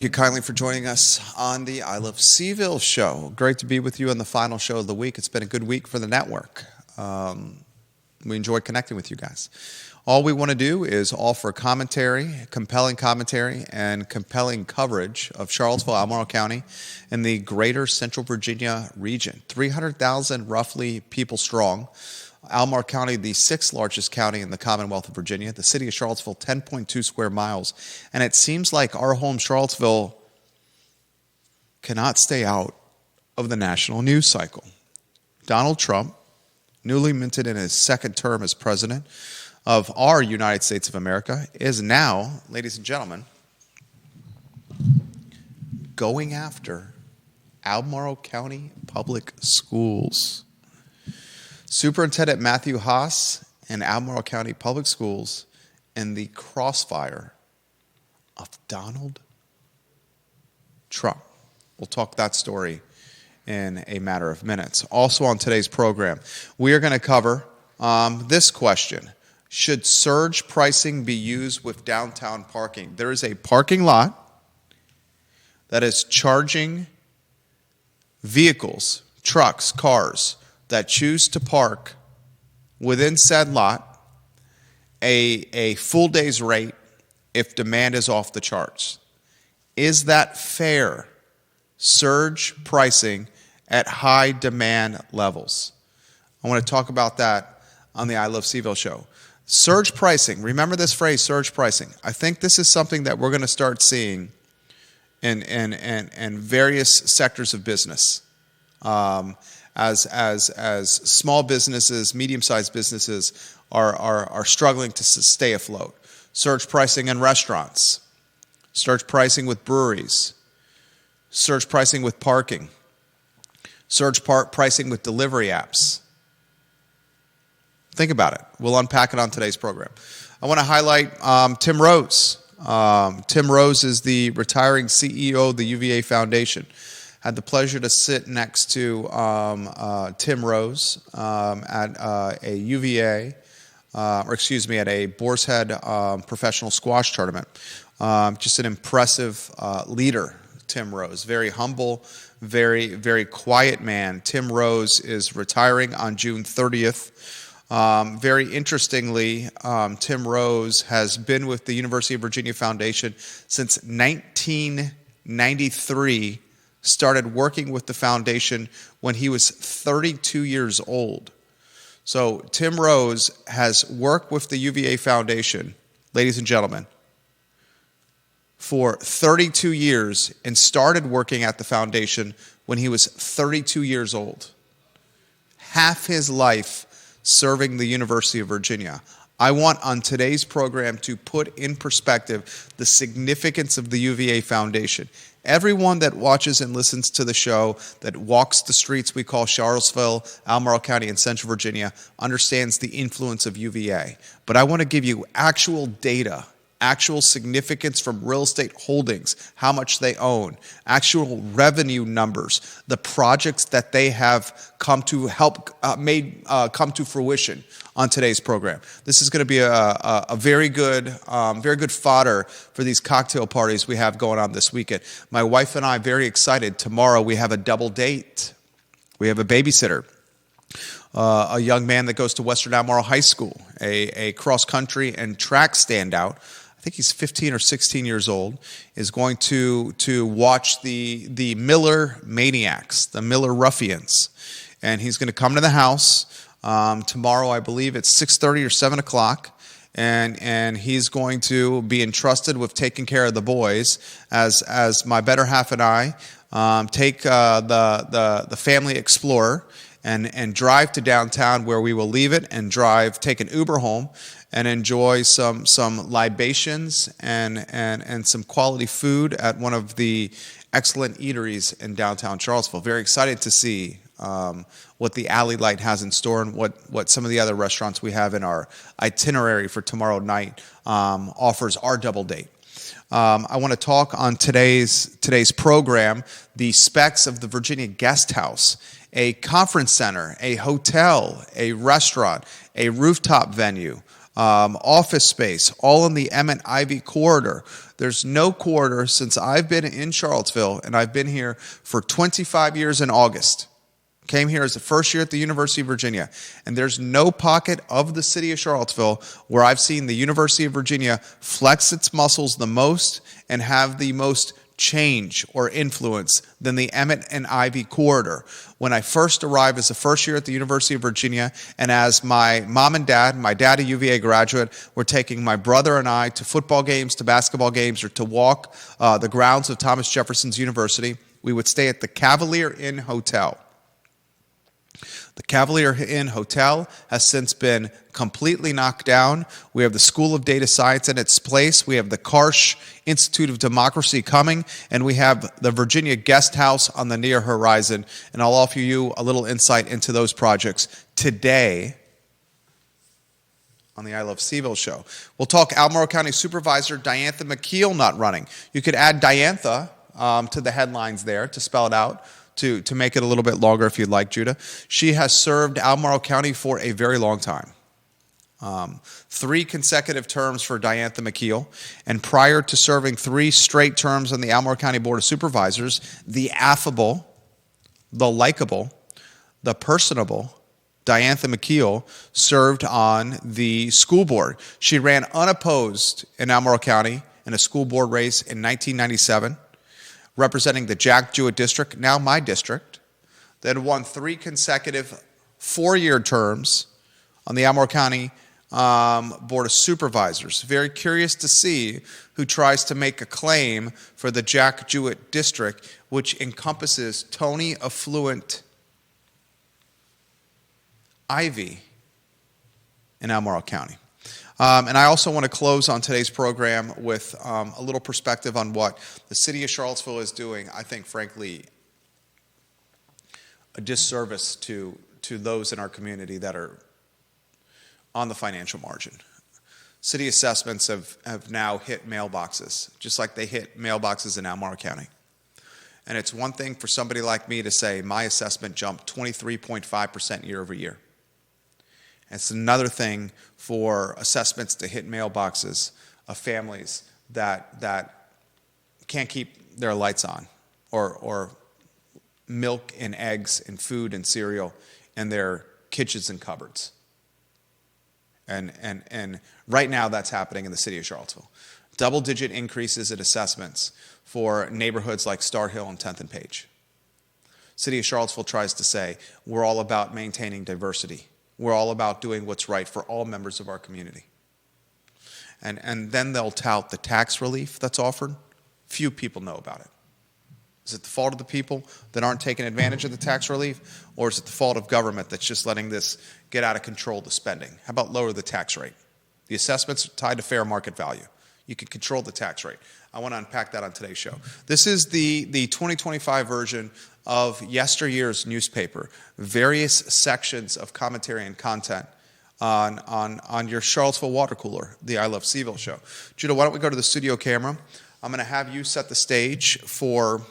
Thank you kindly for joining us on the I Love CVille Show. Great to be with you on the final show of the week. It's been a good week for the network. We enjoy connecting with you guys. All we want to do is offer commentary, compelling commentary, and compelling coverage of Charlottesville, Albemarle County, and the greater Central Virginia region. 300,000 roughly people strong. Albemarle County, the sixth largest county in the Commonwealth of Virginia. The city of Charlottesville, 10.2 square miles. And it seems like our home, Charlottesville, cannot stay out of the national news cycle. Donald Trump, newly minted in his second term as president of our United States of America, is now, ladies and gentlemen, going after Albemarle County Public Schools. Superintendent Matthew Haas and Albemarle County Public Schools in the crossfire of Donald Trump. We'll talk that story in a matter of minutes. Also on today's program, we are going to cover this question. Should surge pricing be used with downtown parking? There is a parking lot that is charging vehicles, trucks, cars, that choose to park within said lot a full day's rate if demand is off the charts. Is that fair? Surge pricing at high demand levels. I want to talk about that on the I Love CVille show. Surge pricing, remember this phrase, surge pricing. I think this is something that we're going to start seeing in various sectors of business. As small businesses, medium-sized businesses are struggling to stay afloat. Surge pricing in restaurants, surge pricing with breweries, surge pricing with parking, surge pricing with delivery apps. Think about it. We'll unpack it on today's program. I want to highlight Tim Rose. Tim Rose is the retiring CEO of the UVA Foundation. Had the pleasure to sit next to Tim Rose at a UVA, at a Boar's Head professional squash tournament. Just an impressive leader, Tim Rose. Very humble, very, very quiet man. Tim Rose is retiring on June 30th. Very interestingly, Tim Rose has been with the University of Virginia Foundation since 1993. Started working with the foundation when he was 32 years old. So Tim Rose has worked with the UVA Foundation, ladies and gentlemen, for 32 years and started working at the foundation when he was 32 years old. Half his life serving the University of Virginia. I want on today's program to put in perspective the significance of the UVA Foundation. Everyone that watches and listens to the show, that walks the streets we call Charlottesville, Albemarle County, and Central Virginia, understands the influence of UVA. But I want to give you actual data, actual significance from real estate holdings, how much they own, actual revenue numbers, the projects that they have come to come to fruition on today's program. This is going to be a very good fodder for these cocktail parties we have going on this weekend. My wife and I are very excited. Tomorrow we have a double date. We have a babysitter. A young man that goes to Western Albemarle High School, a cross-country and track standout. I think he's 15 or 16 years old, is going to watch the Miller Maniacs, the Miller Ruffians. And he's going to come to the house tomorrow, I believe it's 6:30 or 7 o'clock. And he's going to be entrusted with taking care of the boys as my better half and I take the family Explorer and drive to downtown, where we will leave it and take an Uber home and enjoy some libations and some quality food at one of the excellent eateries in downtown Charlottesville. Very excited to see what the Alley Light has in store and what some of the other restaurants we have in our itinerary for tomorrow night offers our double date. I want to talk on today's program the specs of the Virginia Guest House, a conference center, a hotel, a restaurant, a rooftop venue, office space, all in the Emmet-Ivy corridor. There's no quarter since I've been in Charlottesville, and I've been here for 25 years in August. Came here as the first year at the University of Virginia, and there's no pocket of the city of Charlottesville where I've seen the University of Virginia flex its muscles the most and have the most change or influence than the Emmet-Ivy corridor. When I first arrived as a first year at the University of Virginia, and as my mom and dad, my dad a UVA graduate, were taking my brother and I to football games, to basketball games, or to walk the grounds of Thomas Jefferson's University, we would stay at the Cavalier Inn Hotel. The Cavalier Inn Hotel has since been completely knocked down. We have the School of Data Science in its place. We have the Karsh Institute of Democracy coming, and we have the Virginia Guest House on the near horizon. And I'll offer you a little insight into those projects today on the I Love CVille Show. We'll talk Albemarle County Supervisor Diantha McKeel not running. You could add Diantha to the headlines there to spell it out, to make it a little bit longer if you'd like, Judah. She has served Albemarle County for a very long time. 3 consecutive terms for Diantha McKeel. And prior to serving 3 straight terms on the Albemarle County Board of Supervisors, the affable, the likable, the personable Diantha McKeel served on the school board. She ran unopposed in Albemarle County in a school board race in 1997. Representing the Jack Jewett district, now my district, that won 3 consecutive 4-year terms on the Albemarle County Board of Supervisors. Very curious to see who tries to make a claim for the Jack Jewett district, which encompasses Tony affluent Ivy in Albemarle County. And I also want to close on today's program with a little perspective on what the city of Charlottesville is doing. I think, frankly, a disservice to those in our community that are on the financial margin. City assessments have now hit mailboxes, just like they hit mailboxes in Albemarle County. And it's one thing for somebody like me to say my assessment jumped 23.5% year over year. It's another thing for assessments to hit mailboxes of families that can't keep their lights on, or milk and eggs and food and cereal in their kitchens and cupboards. And right now that's happening in the city of Charlottesville. Double-digit increases in assessments for neighborhoods like Star Hill and 10th and Page. City of Charlottesville tries to say we're all about maintaining diversity. We're all about doing what's right for all members of our community. And then they'll tout the tax relief that's offered. Few people know about it. Is it the fault of the people that aren't taking advantage of the tax relief? Or is it the fault of government that's just letting this get out of control, the spending? How about lower the tax rate? The assessments are tied to fair market value. You can control the tax rate. I want to unpack that on today's show. This is the 2025 version of yesteryear's newspaper. Various sections of commentary and content on your Charlottesville water cooler, the I Love CVille Show. Judah, why don't we go to the studio camera? I'm going to have you set the stage for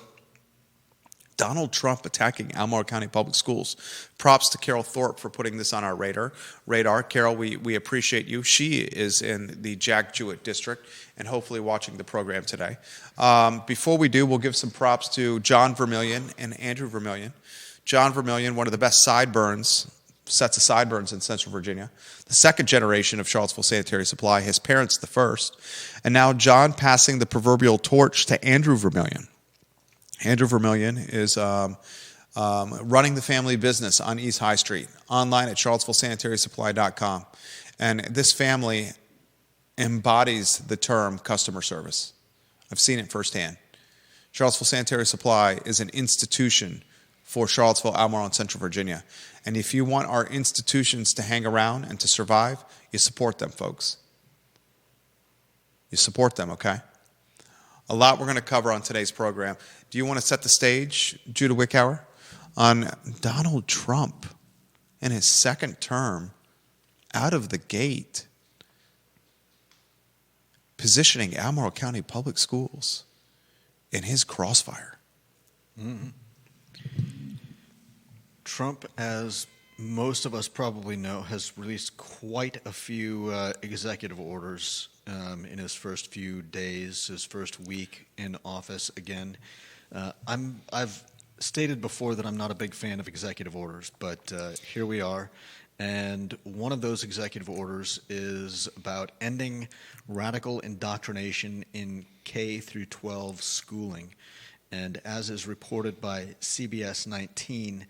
Donald Trump attacking Albemarle County Public Schools. Props to Carol Thorpe for putting this on our radar. Carol, we appreciate you. She is in the Jack Jewett district and hopefully watching the program today. Before we do, we'll give some props to John Vermillion and Andrew Vermillion. John Vermillion, one of the best sets of sideburns in Central Virginia. The second generation of Charlottesville Sanitary Supply, his parents the first. And now John passing the proverbial torch to Andrew Vermillion. Andrew Vermillion is running the family business on East High Street, online at charlottesvillesanitarysupply.com. And this family embodies the term customer service. I've seen it firsthand. Charlottesville Sanitary Supply is an institution for Charlottesville, Albemarle, and Central Virginia. And if you want our institutions to hang around and to survive, you support them, folks. You support them, okay? A lot we're going to cover on today's program. Do you want to set the stage, Judah Wickhauer, on Donald Trump in his second term out of the gate, positioning Albemarle County Public Schools in his crossfire? Mm-hmm. Trump as most of us probably know, has released quite a few executive orders in his first few days, his first week in office again. I've stated before that I'm not a big fan of executive orders, but here we are. And one of those executive orders is about ending radical indoctrination in K through 12 schooling. And as is reported by CBS 19,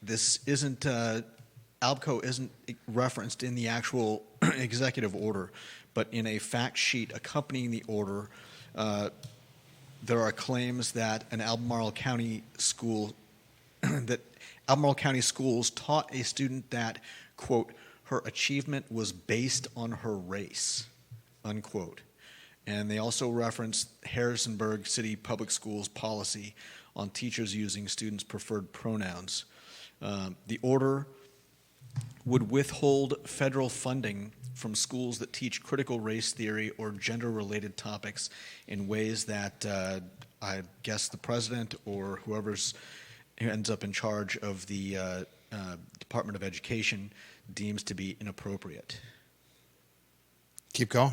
this isn't, AlbCo isn't referenced in the actual executive order, but in a fact sheet accompanying the order, there are claims that an Albemarle County school, that Albemarle County schools taught a student that, quote, her achievement was based on her race, unquote. And they also referenced Harrisonburg City Public Schools policy on teachers using students' preferred pronouns. The order would withhold federal funding from schools that teach critical race theory or gender-related topics in ways that I guess the president or who ends up in charge of the Department of Education deems to be inappropriate. Keep going.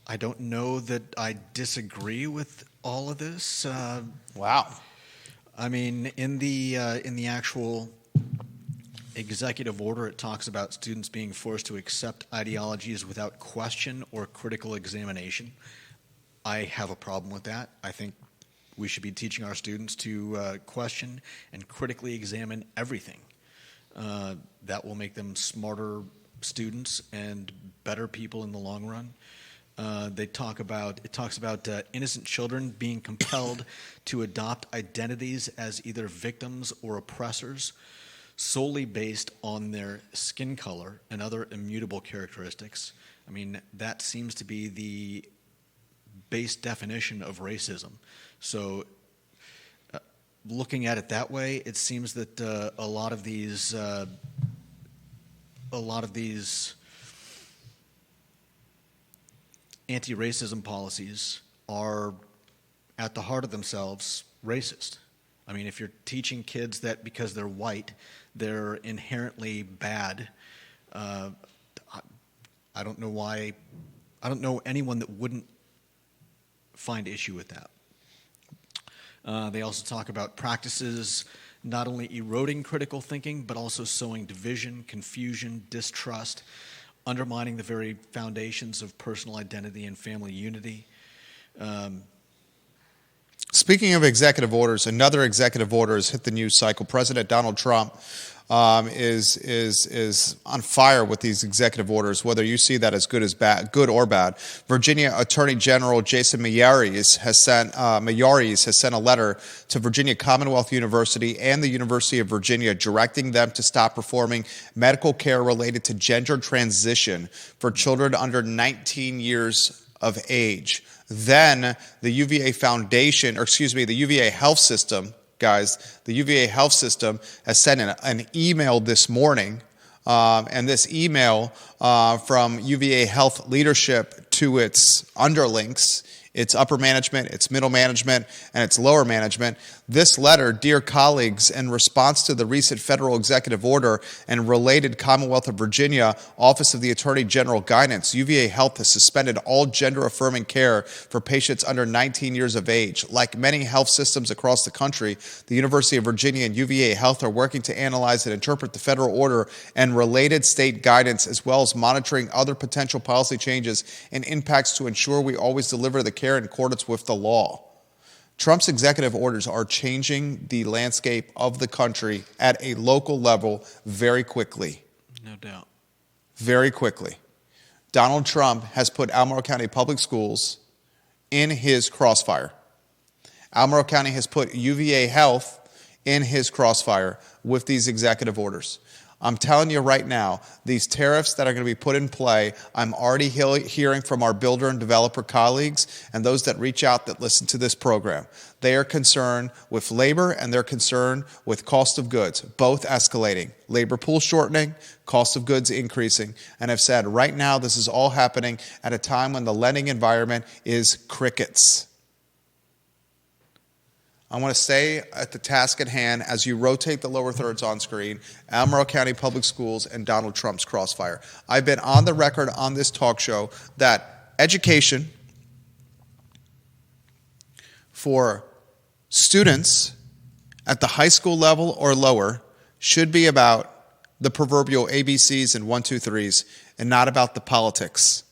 I don't know that I disagree with all of this. Wow. I mean, in the actual executive order, it talks about students being forced to accept ideologies without question or critical examination. I have a problem with that. I think we should be teaching our students to question and critically examine everything. That will make them smarter students and better people in the long run. It talks about innocent children being compelled to adopt identities as either victims or oppressors solely based on their skin color and other immutable characteristics. I mean, that seems to be the base definition of racism. So looking at it that way, it seems that a lot of these anti-racism policies are at the heart of themselves racist. I mean, if you're teaching kids that because they're white, they're inherently bad, I don't know why. I don't know anyone that wouldn't find issue with that. They also talk about practices not only eroding critical thinking, but also sowing division, confusion, distrust, undermining the very foundations of personal identity and family unity. Speaking of executive orders, another executive order has hit the news cycle. President Donald Trump is on fire with these executive orders, whether you see that as good or bad. Virginia Attorney General Jason Miyares has sent a letter to Virginia Commonwealth University and the University of Virginia directing them to stop performing medical care related to gender transition for children under 19 years of age. Then the UVA Foundation, the UVA Health System, guys, the UVA Health System has sent an email this morning, and this email from UVA Health leadership to its underlings, its upper management, its middle management, and its lower management. This letter, dear colleagues, in response to the recent federal executive order and related Commonwealth of Virginia Office of the Attorney General guidance, UVA Health has suspended all gender-affirming care for patients under 19 years of age. Like many health systems across the country, the University of Virginia and UVA Health are working to analyze and interpret the federal order and related state guidance, as well as monitoring other potential policy changes and impacts to ensure we always deliver the care in accordance with the law. Trump's executive orders are changing the landscape of the country at a local level very quickly. No doubt. Very quickly. Donald Trump has put Albemarle County Public Schools in his crossfire. Albemarle County has put UVA Health in his crossfire with these executive orders. I'm telling you right now, these tariffs that are going to be put in play, I'm already hearing from our builder and developer colleagues and those that reach out that listen to this program. They are concerned with labor and they're concerned with cost of goods, both escalating. Labor pool shortening, cost of goods increasing. And I've said right now this is all happening at a time when the lending environment is crickets. I want to stay at the task at hand as you rotate the lower thirds on screen, Albemarle County Public Schools and Donald Trump's Crossfire. I've been on the record on this talk show that education for students at the high school level or lower should be about the proverbial ABCs and 1, 2, 3s, and not about the politics,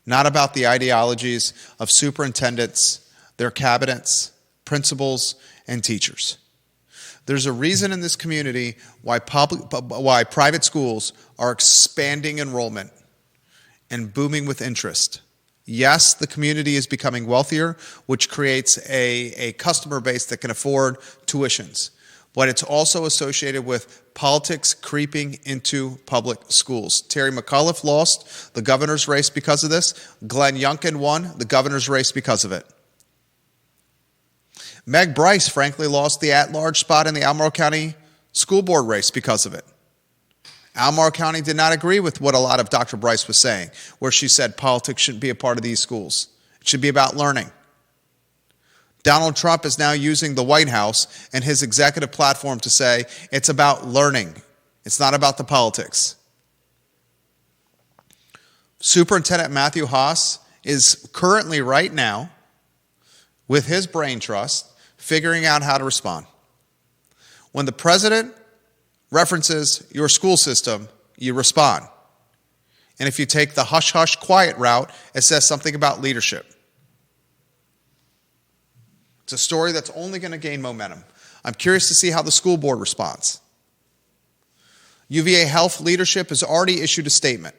not about the ideologies of superintendents, their cabinets, principals, and teachers. There's a reason in this community why private schools are expanding enrollment and booming with interest. Yes, the community is becoming wealthier, which creates a customer base that can afford tuitions. But it's also associated with politics creeping into public schools. Terry McAuliffe lost the governor's race because of this. Glenn Youngkin won the governor's race because of it. Meg Bryce, frankly, lost the at-large spot in the Albemarle County School Board race because of it. Albemarle County did not agree with what a lot of Dr. Bryce was saying, where she said politics shouldn't be a part of these schools. It should be about learning. Donald Trump is now using the White House and his executive platform to say it's about learning. It's not about the politics. Superintendent Matthew Haas is currently right now, with his brain trust, figuring out how to respond. When the president references your school system, you respond. And if you take the hush-hush quiet route, it says something about leadership. It's a story that's only going to gain momentum. I'm curious to see how the school board responds. UVA Health leadership has already issued a statement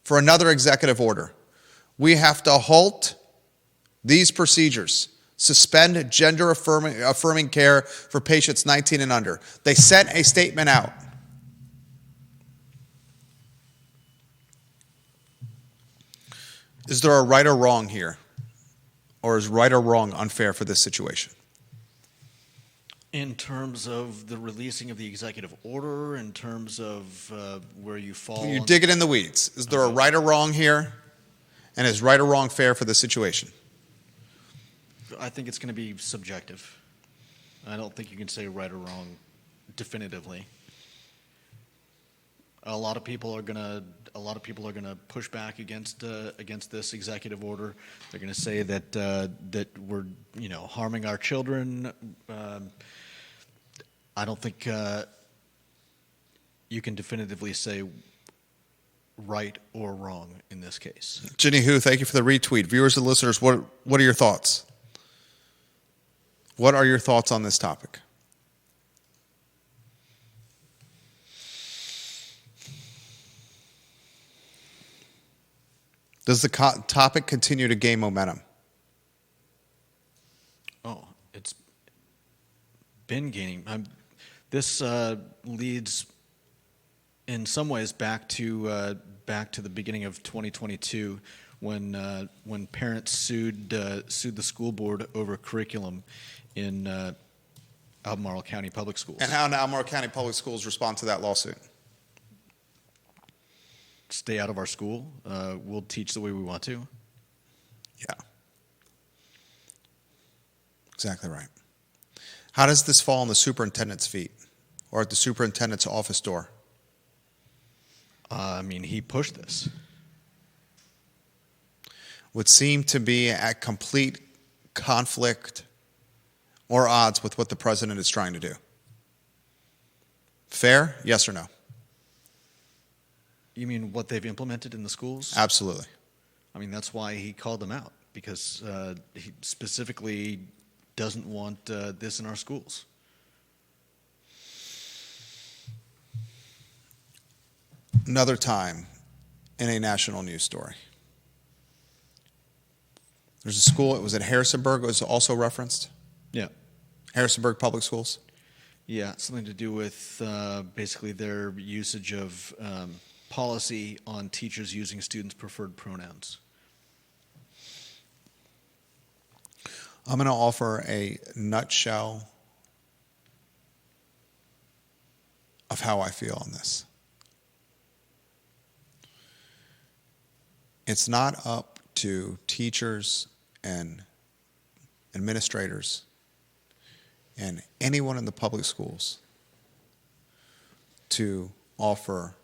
for another executive order. We have to halt these procedures, suspend gender-affirming care for patients 19 and under. They sent a statement out. Is there a right or wrong here? Or is right or wrong unfair for this situation? In terms of the releasing of the executive order, in terms of where you fall? You dig it in the weeds. Is there a right or wrong here? And is right or wrong fair for this situation? I think it's going to be subjective. I don't think you can say right or wrong definitively. A lot of people are going to push back against this executive order. They're going to say that that we're harming our children. I don't think you can definitively say right or wrong in this case. Ginny Hu, thank you for the retweet. Viewers and listeners, what are your thoughts? What are your thoughts on this topic? Does the topic continue to gain momentum? Oh, it's been gaining. This leads, in some ways, back to the beginning of 2022, when parents sued the school board over curriculum in Albemarle County Public Schools. And how did Albemarle County Public Schools respond to that lawsuit? Stay out of our school. We'll teach the way we want to. Yeah. Exactly right. How does this fall on the superintendent's feet or at the superintendent's office door? He pushed this. Would seem to be at complete conflict or odds with what the president is trying to do. Fair? Yes or no? You mean what they've implemented in the schools? Absolutely. That's why he called them out, because he specifically doesn't want this in our schools. Another time in a national news story. There's a school, it was at Harrisonburg, it was also referenced. Yeah. Harrisonburg Public Schools. Yeah, something to do with basically their usage of policy on teachers using students' preferred pronouns. I'm going to offer a nutshell of how I feel on this. It's not up to teachers and administrators and anyone in the public schools to offer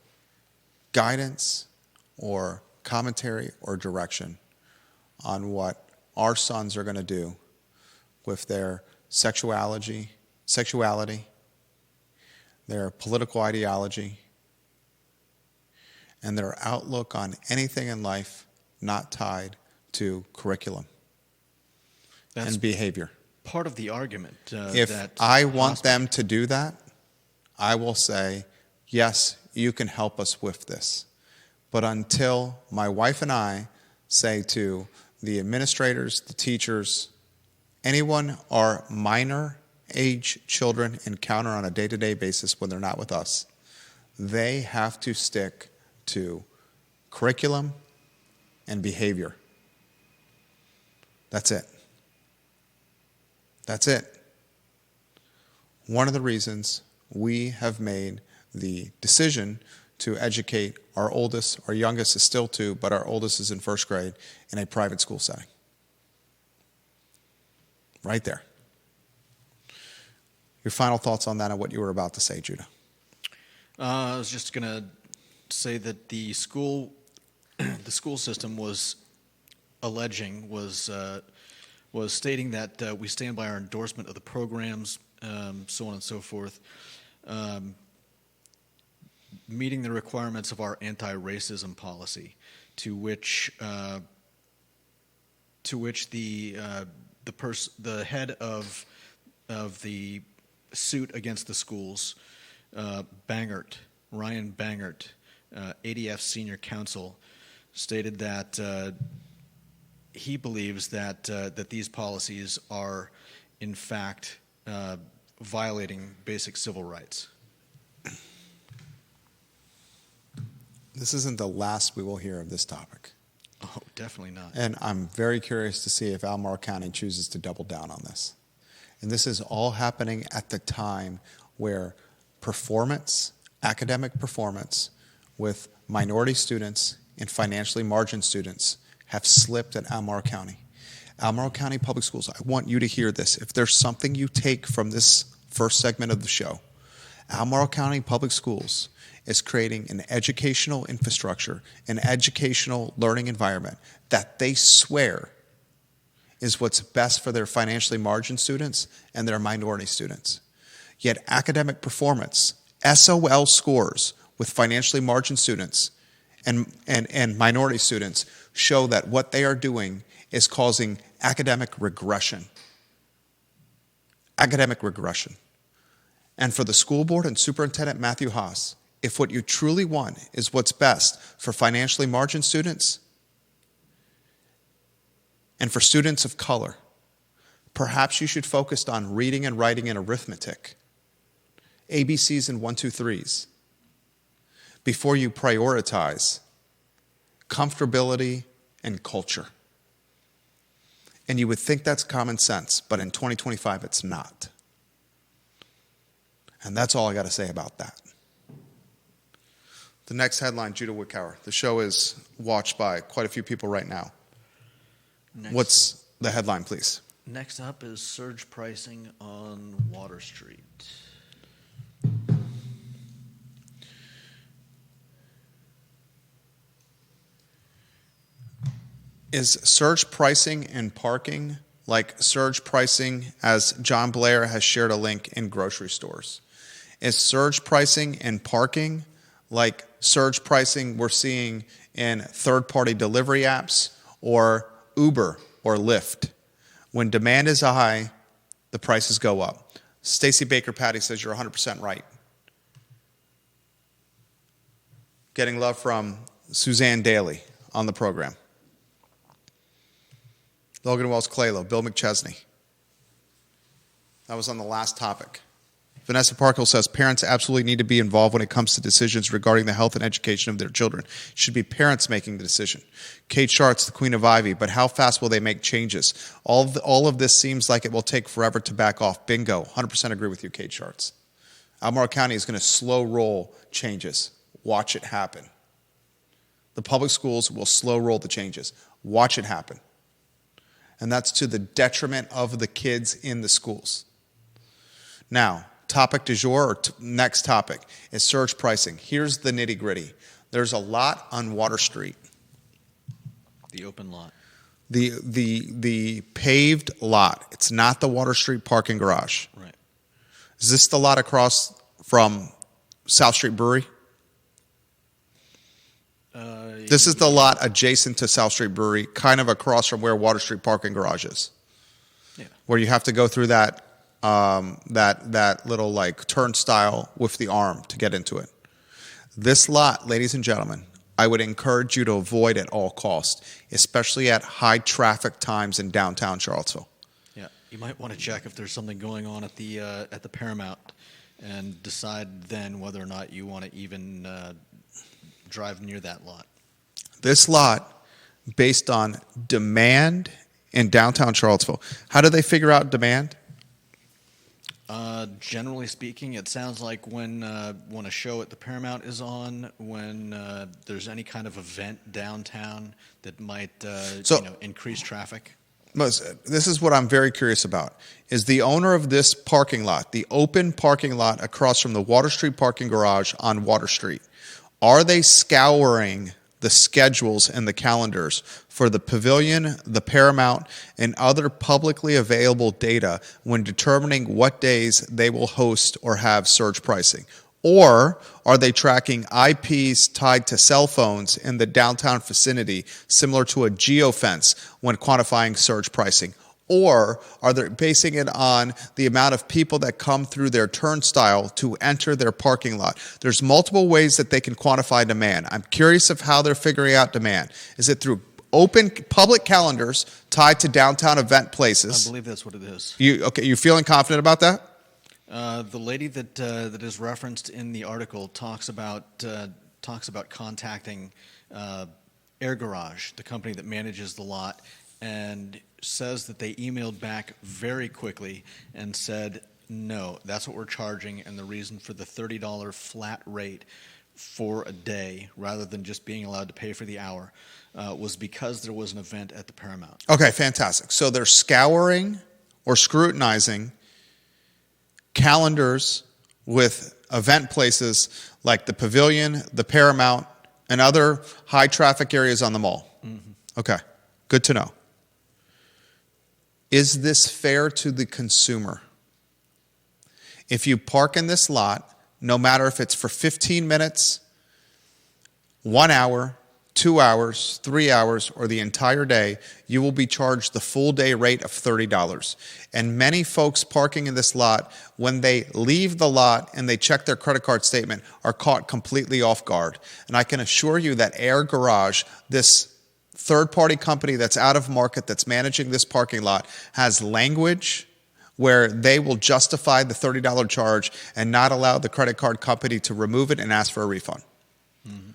guidance or commentary or direction on what our sons are going to do with their sexuality, their political ideology, and their outlook on anything in life not tied to curriculum and behavior. Part of the argument. If that I want them to do that, I will say, yes, you can help us with this. But until my wife and I say to the administrators, the teachers, anyone our minor age children encounter on a day-to-day basis when they're not with us, they have to stick to curriculum and behavior. That's it. That's it. One of the reasons we have made the decision to educate our oldest, our youngest is still 2, but our oldest is in 1st grade, in a private school setting. Right there. Your final thoughts on that and what you were about to say, Judah? I was just going to say that the school system was stating that we stand by our endorsement of the programs, so on and so forth, meeting the requirements of our anti-racism policy, to which the head of the suit against the schools, Ryan Bangert, ADF senior counsel, stated that he believes that these policies are, in fact, violating basic civil rights. This isn't the last we will hear of this topic. Oh, definitely not. And I'm very curious to see if Albemarle County chooses to double down on this. And this is all happening at the time where performance, academic performance, with minority students and financially margined students have slipped at Albemarle County. Albemarle County Public Schools, I want you to hear this. If there's something you take from this first segment of the show, Albemarle County Public Schools is creating an educational infrastructure, an educational learning environment that they swear is what's best for their financially margined students and their minority students. Yet academic performance, SOL scores with financially margined students and minority students show that what they are doing is causing academic regression. Academic regression. And for the school board and Superintendent Matthew Haas, if what you truly want is what's best for financially margined students and for students of color, perhaps you should focus on reading and writing and arithmetic, ABCs and 1, 2, 3s, before you prioritize comfortability and culture. And you would think that's common sense, but in 2025 it's not. And that's all I got to say about that. The next headline, Judah Wickower. The show is watched by quite a few people right now. What's the headline, please? Next up is surge pricing on Water Street. Is surge pricing in parking like surge pricing, as John Blair has shared a link, in grocery stores? Is surge pricing in parking like surge pricing we're seeing in third-party delivery apps or Uber or Lyft? When demand is high, the prices go up. Stacy Baker Patty says you're 100% right. Getting love from Suzanne Daly on the program. Logan Wells Claylow, Bill McChesney. That was on the last topic. Vanessa Parkhill says parents absolutely need to be involved when it comes to decisions regarding the health and education of their children. It should be parents making the decision. Kate Schartz, the Queen of Ivy, but how fast will they make changes? All of this seems like it will take forever to back off. Bingo. 100% agree with you, Kate Schartz. Albemarle County is going to slow roll changes. Watch it happen. The public schools will slow roll the changes. Watch it happen. And that's to the detriment of the kids in the schools. Now, topic du jour, or next topic, is surge pricing. Here's the nitty gritty. There's a lot on Water Street. The open lot. The paved lot. It's not the Water Street parking garage. Right. Is this the lot across from South Street Brewery? This is the lot adjacent to South Street Brewery, kind of across from where Water Street parking garage is. Yeah. Where you have to go through that little like turnstile with the arm to get into it. This lot, ladies and gentlemen, I would encourage you to avoid at all costs, especially at high traffic times in downtown Charlottesville. Yeah, you might want to check if there's something going on at the Paramount, and decide then whether or not you want to even drive near that lot. This lot, based on demand in downtown Charlottesville, how do they figure out demand? Generally speaking, it sounds like when a show at the Paramount is on, when there's any kind of event downtown that might increase traffic. This is what I'm very curious about. Is the owner of this parking lot, the open parking lot across from the Water Street parking garage on Water Street, are they scouring the schedules and the calendars for the Pavilion, the Paramount, and other publicly available data when determining what days they will host or have surge pricing? Or are they tracking IPs tied to cell phones in the downtown vicinity, similar to a geofence when quantifying surge pricing? Or are they basing it on the amount of people that come through their turnstile to enter their parking lot? There's multiple ways that they can quantify demand. I'm curious of how they're figuring out demand. Is it through open public calendars tied to downtown event places? I believe that's what it is. You feeling confident about that? The lady that is referenced in the article talks about contacting Air Garage, the company that manages the lot, and says that they emailed back very quickly and said, no, that's what we're charging, and the reason for the $30 flat rate for a day rather than just being allowed to pay for the hour was because there was an event at the Paramount. Okay, fantastic. So they're scouring or scrutinizing calendars with event places like the Pavilion, the Paramount, and other high traffic areas on the mall. Mm-hmm. Okay, good to know. Is this fair to the consumer? If you park in this lot, no matter if it's for 15 minutes, 1 hour, 2 hours, 3 hours, or the entire day, you will be charged the full day rate of $30. And many folks parking in this lot, when they leave the lot and they check their credit card statement, are caught completely off guard. And I can assure you that Air Garage, this third-party company that's out of market that's managing this parking lot, has language where they will justify the $30 charge and not allow the credit card company to remove it and ask for a refund. Mm-hmm.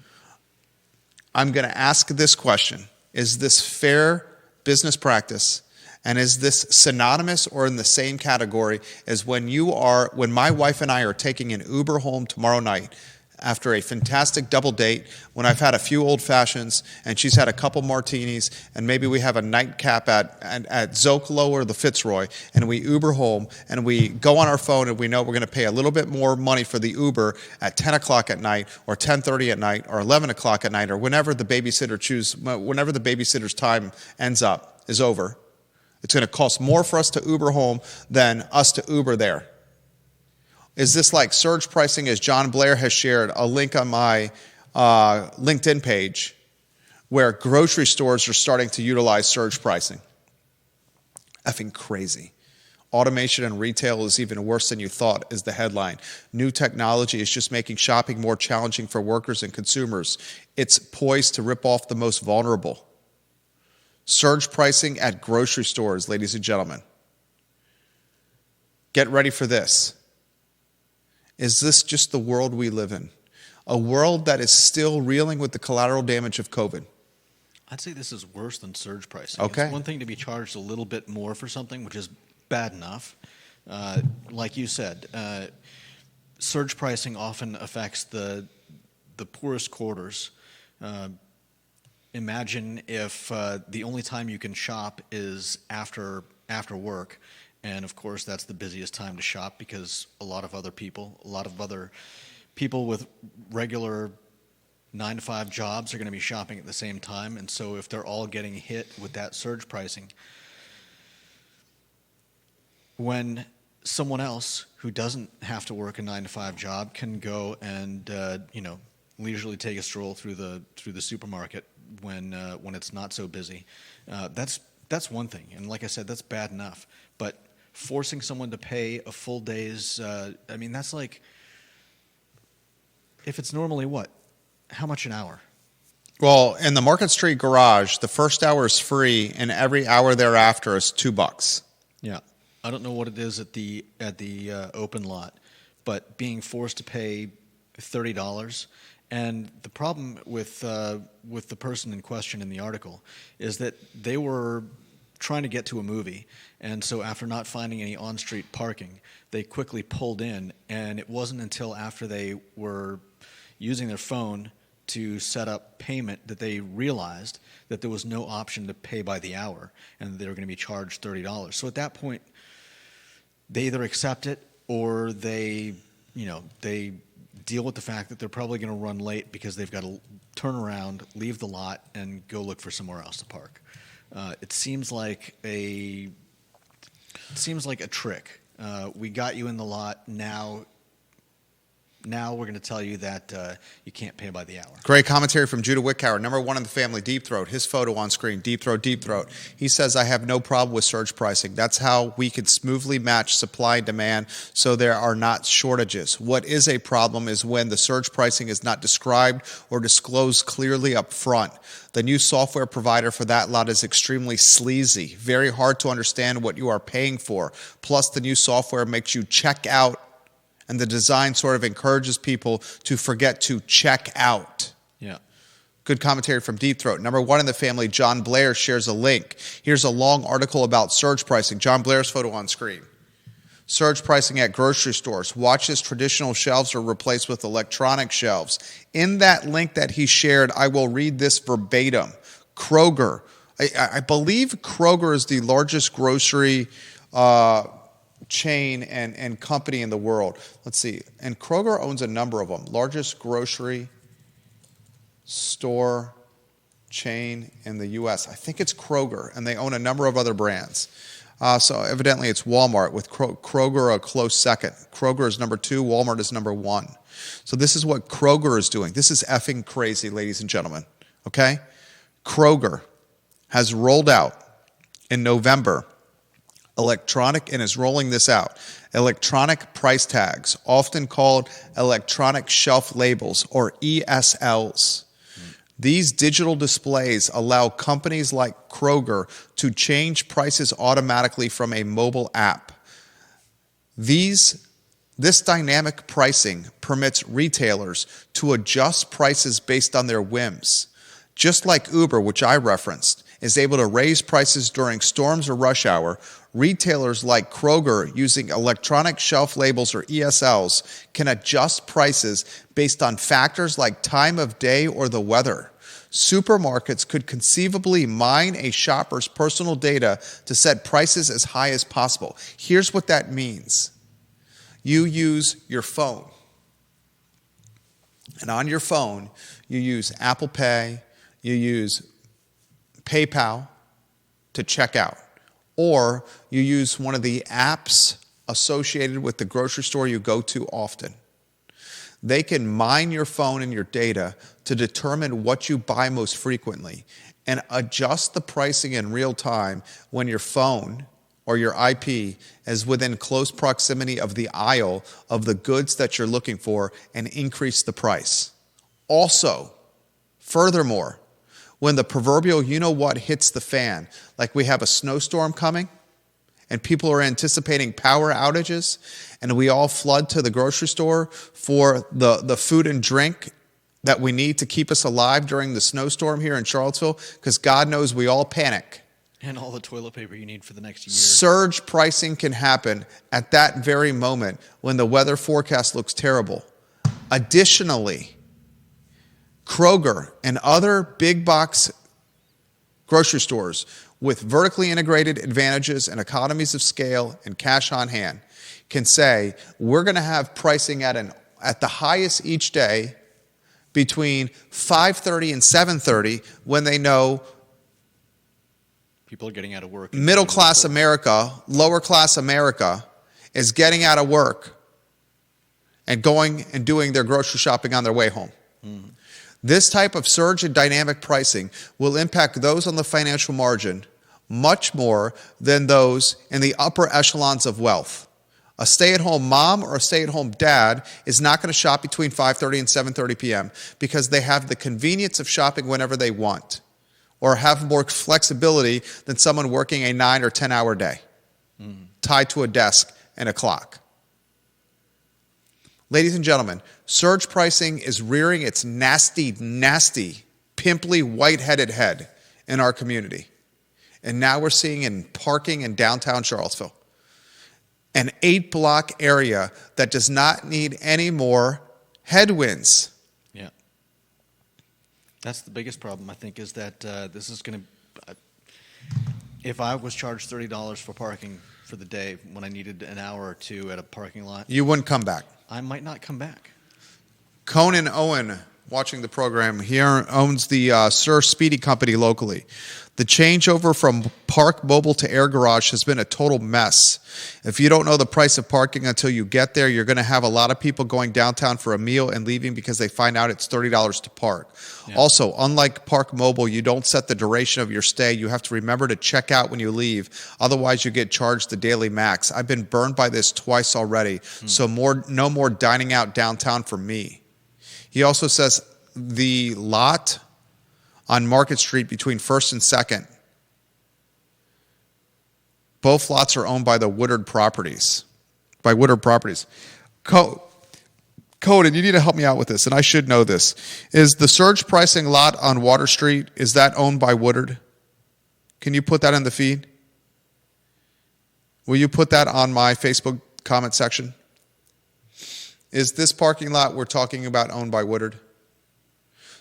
I'm going to ask this question. Is this fair business practice? And is this synonymous or in the same category as when my wife and I are taking an Uber home tomorrow night after a fantastic double date, when I've had a few old fashions and she's had a couple martinis, and maybe we have a nightcap at Zocalo or the Fitzroy, and we Uber home and we go on our phone and we know we're going to pay a little bit more money for the Uber at 10 o'clock at night or 10:30 at night or 11 o'clock at night or whenever the babysitter's time is over. It's going to cost more for us to Uber home than us to Uber there. Is this like surge pricing, as John Blair has shared a link on my LinkedIn page, where grocery stores are starting to utilize surge pricing? Effing crazy. Automation in retail is even worse than you thought, is the headline. New technology is just making shopping more challenging for workers and consumers. It's poised to rip off the most vulnerable. Surge pricing at grocery stores, ladies and gentlemen. Get ready for this. Is this just the world we live in? A world that is still reeling with the collateral damage of COVID? I'd say this is worse than surge pricing. Okay. It's one thing to be charged a little bit more for something, which is bad enough. Like you said, surge pricing often affects the poorest quarters. Imagine if the only time you can shop is after work, And of course, that's the busiest time to shop because a lot of other people with regular 9-to-5 jobs are going to be shopping at the same time. And so if they're all getting hit with that surge pricing, when someone else who doesn't have to work a 9-to-5 job can go and leisurely take a stroll through the supermarket when it's not so busy, that's one thing. And like I said, that's bad enough. But forcing someone to pay a full day's, that's like, if it's normally what? How much an hour? Well, in the Market Street Garage, the first hour is free, and every hour thereafter is $2. Yeah, I don't know what it is at the open lot, but being forced to pay $30, and the problem with the person in question in the article is that they were trying to get to a movie, and so after not finding any on-street parking, they quickly pulled in, and it wasn't until after they were using their phone to set up payment that they realized that there was no option to pay by the hour and they were going to be charged $30. So at that point, they either accept it or they deal with the fact that they're probably going to run late because they've got to turn around, leave the lot, and go look for somewhere else to park. It seems like a trick. We got you in the lot. Now we're going to tell you that you can't pay by the hour. Great commentary from Judah Wickower, number one in the family, Deep Throat. His photo on screen, Deep Throat, Deep Throat. He says, I have no problem with surge pricing. That's how we can smoothly match supply and demand so there are not shortages. What is a problem is when the surge pricing is not described or disclosed clearly up front. The new software provider for that lot is extremely sleazy, very hard to understand what you are paying for. Plus, the new software makes you check out, and the design sort of encourages people to forget to check out. Yeah. Good commentary from Deep Throat. Number one in the family, John Blair, shares a link. Here's a long article about surge pricing. John Blair's photo on screen. Surge pricing at grocery stores. Watch as traditional shelves are replaced with electronic shelves. In that link that he shared, I will read this verbatim. Kroger. I believe Kroger is the largest grocery chain and company in the world. Let's see. And Kroger owns a number of them. Largest grocery store chain in the U.S. I think it's Kroger, and they own a number of other brands. So evidently it's Walmart, with Kroger a close second. Kroger is number 2. Walmart is number 1. So this is what Kroger is doing. This is effing crazy, ladies and gentlemen. Okay? Kroger has rolled out in November electronic price tags, often called electronic shelf labels, or ESLs. These digital displays allow companies like Kroger to change prices automatically from a mobile app. This dynamic pricing permits retailers to adjust prices based on their whims. Just like Uber, which I referenced, is able to raise prices during storms or rush hour, retailers like Kroger, using electronic shelf labels or ESLs, can adjust prices based on factors like time of day or the weather. Supermarkets could conceivably mine a shopper's personal data to set prices as high as possible. Here's what that means. You use your phone. And on your phone, you use Apple Pay, you use PayPal to check out. Or you use one of the apps associated with the grocery store you go to often. They can mine your phone and your data to determine what you buy most frequently and adjust the pricing in real time when your phone or your IP is within close proximity of the aisle of the goods that you're looking for, and increase the price. Also, furthermore, when the proverbial you-know-what hits the fan, like we have a snowstorm coming, and people are anticipating power outages, and we all flood to the grocery store for the food and drink that we need to keep us alive during the snowstorm here in Charlottesville, because God knows we all panic. And all the toilet paper you need for the next year. Surge pricing can happen at that very moment when the weather forecast looks terrible. Additionally, Kroger and other big box grocery stores with vertically integrated advantages and economies of scale and cash on hand can say, we're going to have pricing at the highest each day between 5:30 and 7:30 when they know people are getting out of work. Middle class America, lower class America is getting out of work and going and doing their grocery shopping on their way home. Mm. This type of surge in dynamic pricing will impact those on the financial margin much more than those in the upper echelons of wealth. A stay-at-home mom or a stay-at-home dad is not going to shop between 5:30 and 7:30 p.m. because they have the convenience of shopping whenever they want or have more flexibility than someone working a 9 or 10-hour day tied to a desk and a clock. Ladies and gentlemen, surge pricing is rearing its nasty, nasty, pimply, white-headed head in our community. And now we're seeing in parking in downtown Charlottesville, an 8-block area that does not need any more headwinds. Yeah. That's the biggest problem, I think, is that this is going to... If I was charged $30 for parking for the day when I needed an hour or two at a parking lot... You wouldn't come back. I might not come back. Conan Owen, watching the program, here owns the Sir Speedy Company locally. The changeover from Park Mobile to Air Garage has been a total mess. If you don't know the price of parking until you get there, you're going to have a lot of people going downtown for a meal and leaving because they find out it's $30 to park. Yeah. Also, unlike Park Mobile, you don't set the duration of your stay. You have to remember to check out when you leave. Otherwise, you get charged the daily max. I've been burned by this twice already, so no more dining out downtown for me. He also says the lot on Market Street between 1st and 2nd, both lots are owned by the Woodard Properties. Conan, you need to help me out with this, and I should know this. Is the surge pricing lot on Water Street, is that owned by Woodard? Can you put that in the feed? Will you put that on my Facebook comment section? Is this parking lot we're talking about owned by Woodard?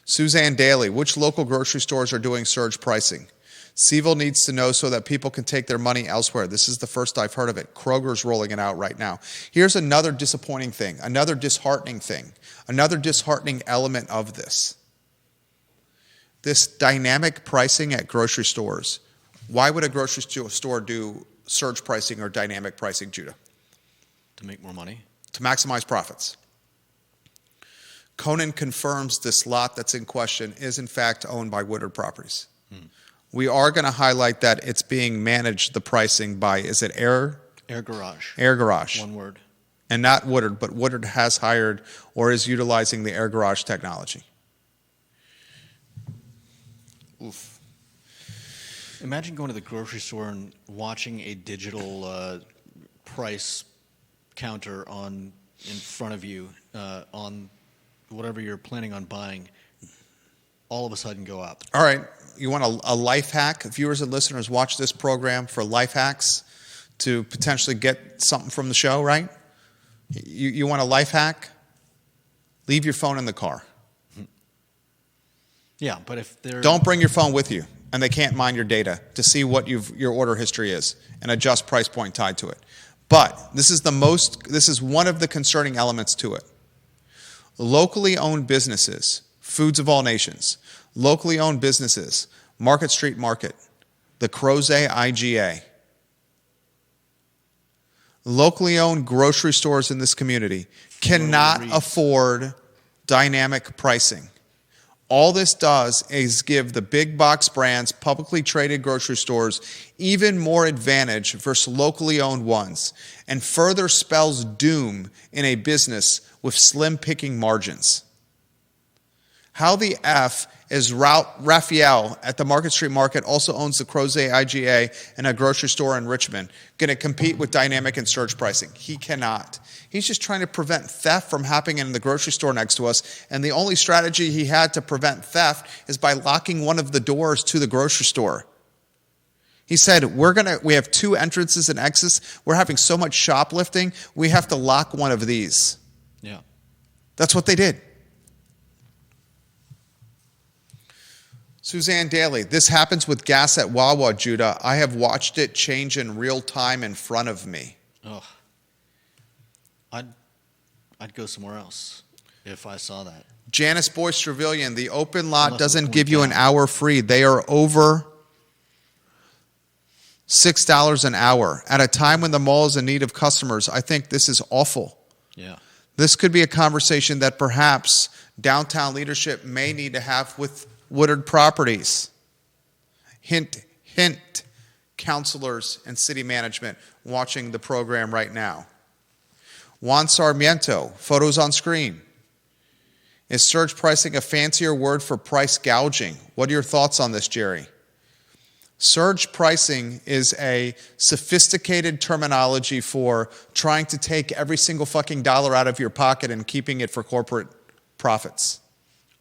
Suzanne Daly, which local grocery stores are doing surge pricing? CVille needs to know so that people can take their money elsewhere. This is the first I've heard of it. Kroger's rolling it out right now. Here's another disappointing thing, another disheartening thing, another disheartening element of this. This dynamic pricing at grocery stores. Why would a grocery store do surge pricing or dynamic pricing, Judah? To make more money. To maximize profits. Conan confirms this lot that's in question is in fact owned by Woodard Properties. We are going to highlight that it's being managed, the pricing, by, is it Air Garage. Air Garage. One word. And not Woodard, but Woodard has hired or is utilizing the Air Garage technology. Oof. Imagine going to the grocery store and watching a digital price counter in front of you on whatever you're planning on buying, all of a sudden go up. All right. You want a life hack? Viewers and listeners, watch this program for life hacks to potentially get something from the show, right? You want a life hack? Leave your phone in the car. Yeah, but if they're... Don't bring your phone with you, and they can't mine your data to see what your order history is and adjust price point tied to it. But this is one of the concerning elements to it. Locally owned businesses, Foods of All Nations, locally owned businesses, Market Street Market, the Crozet IGA, locally owned grocery stores in this community cannot afford dynamic pricing. All this does is give the big box brands, publicly traded grocery stores, even more advantage versus locally owned ones, and further spells doom in a business with slim picking margins. How the F is Raphael at the Market Street Market, also owns the Crozet IGA and a grocery store in Richmond, going to compete with dynamic and surge pricing? He cannot. He's just trying to prevent theft from happening in the grocery store next to us, and the only strategy he had to prevent theft is by locking one of the doors to the grocery store. He said, we have 2 entrances and exits. We're having so much shoplifting, we have to lock one of these. Yeah. That's what they did. Suzanne Daly, this happens with gas at Wawa, Judah. I have watched it change in real time in front of me. Oh, I'd go somewhere else if I saw that. Janice Boyce Trevelyan, the open lot Unless doesn't it's give you an hour free. They are over $6 an hour. At a time when the mall is in need of customers, I think this is awful. Yeah. This could be a conversation that perhaps downtown leadership may need to have with Woodard Properties. Hint, hint, counselors and city management watching the program right now. Juan Sarmiento, photos on screen. Is surge pricing a fancier word for price gouging? What are your thoughts on this, Jerry? Surge pricing is a sophisticated terminology for trying to take every single fucking dollar out of your pocket and keeping it for corporate profits.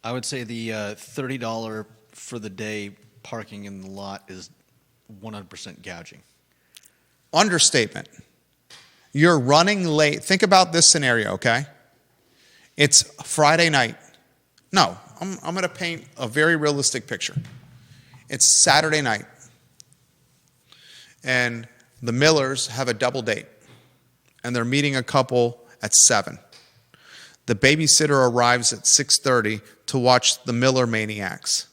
I would say the $30 for the day parking in the lot is 100% gouging. Understatement. You're running late. Think about this scenario, okay? It's Friday night. No, I'm going to paint a very realistic picture. It's Saturday night. And the Millers have a double date. And they're meeting a couple at 7. The babysitter arrives at 6:30 to watch the Miller Maniacs.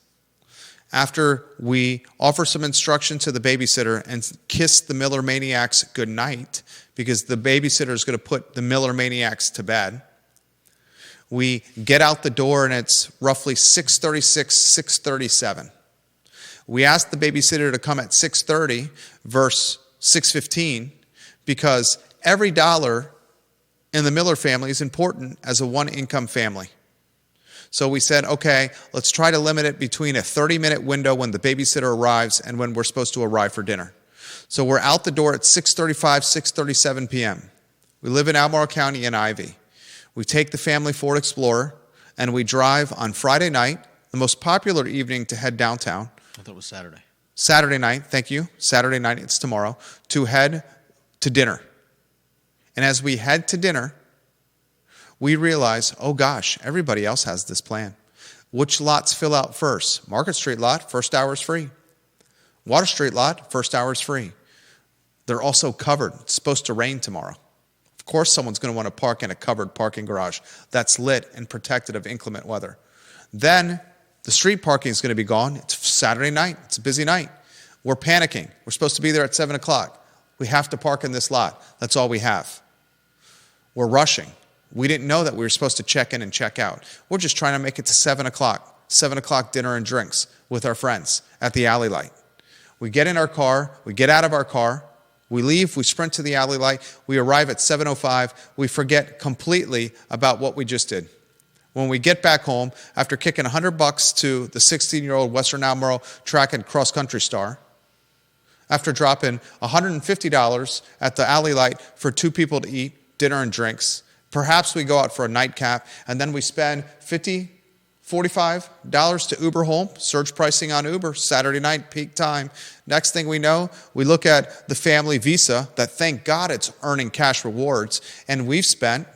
After we offer some instruction to the babysitter and kiss the Miller Maniacs goodnight, because the babysitter is going to put the Miller Maniacs to bed, we get out the door and it's roughly 6:36, 6:37. We ask the babysitter to come at 6:30 versus 6:15 because every dollar in the Miller family is important as a one-income family. So we said, okay, let's try to limit it between a 30-minute window when the babysitter arrives and when we're supposed to arrive for dinner. So we're out the door at 6:35, 6:37 p.m. We live in Albemarle County in Ivy. We take the family Ford Explorer and we drive on Friday night, the most popular evening to head downtown. I thought it was Saturday. Saturday night, thank you. Saturday night, it's tomorrow, to head to dinner. And as we head to dinner, we realize, oh gosh, everybody else has this plan. Which lots fill out first? Market Street lot, first hour is free. Water Street lot, first hour is free. They're also covered. It's supposed to rain tomorrow. Of course someone's going to want to park in a covered parking garage that's lit and protected of inclement weather. Then the street parking is going to be gone. It's Saturday night. It's a busy night. We're panicking. We're supposed to be there at 7 o'clock. We have to park in this lot. That's all we have. We're rushing. We didn't know that we were supposed to check in and check out. We're just trying to make it to 7 o'clock. 7 o'clock dinner and drinks with our friends at the alley light. We get in our car. We get out of our car. We leave. We sprint to the alley light. We arrive at 7:05. We forget completely about what we just did. When we get back home, after kicking $100 to the 16-year-old Western Albemarle track and cross-country star, after dropping $150 at the alley light for 2 people to eat, dinner and drinks, perhaps we go out for a nightcap, and then we spend $50, $45 to Uber home, surge pricing on Uber, Saturday night, peak time. Next thing we know, we look at the family Visa that, thank God, it's earning cash rewards, and we've spent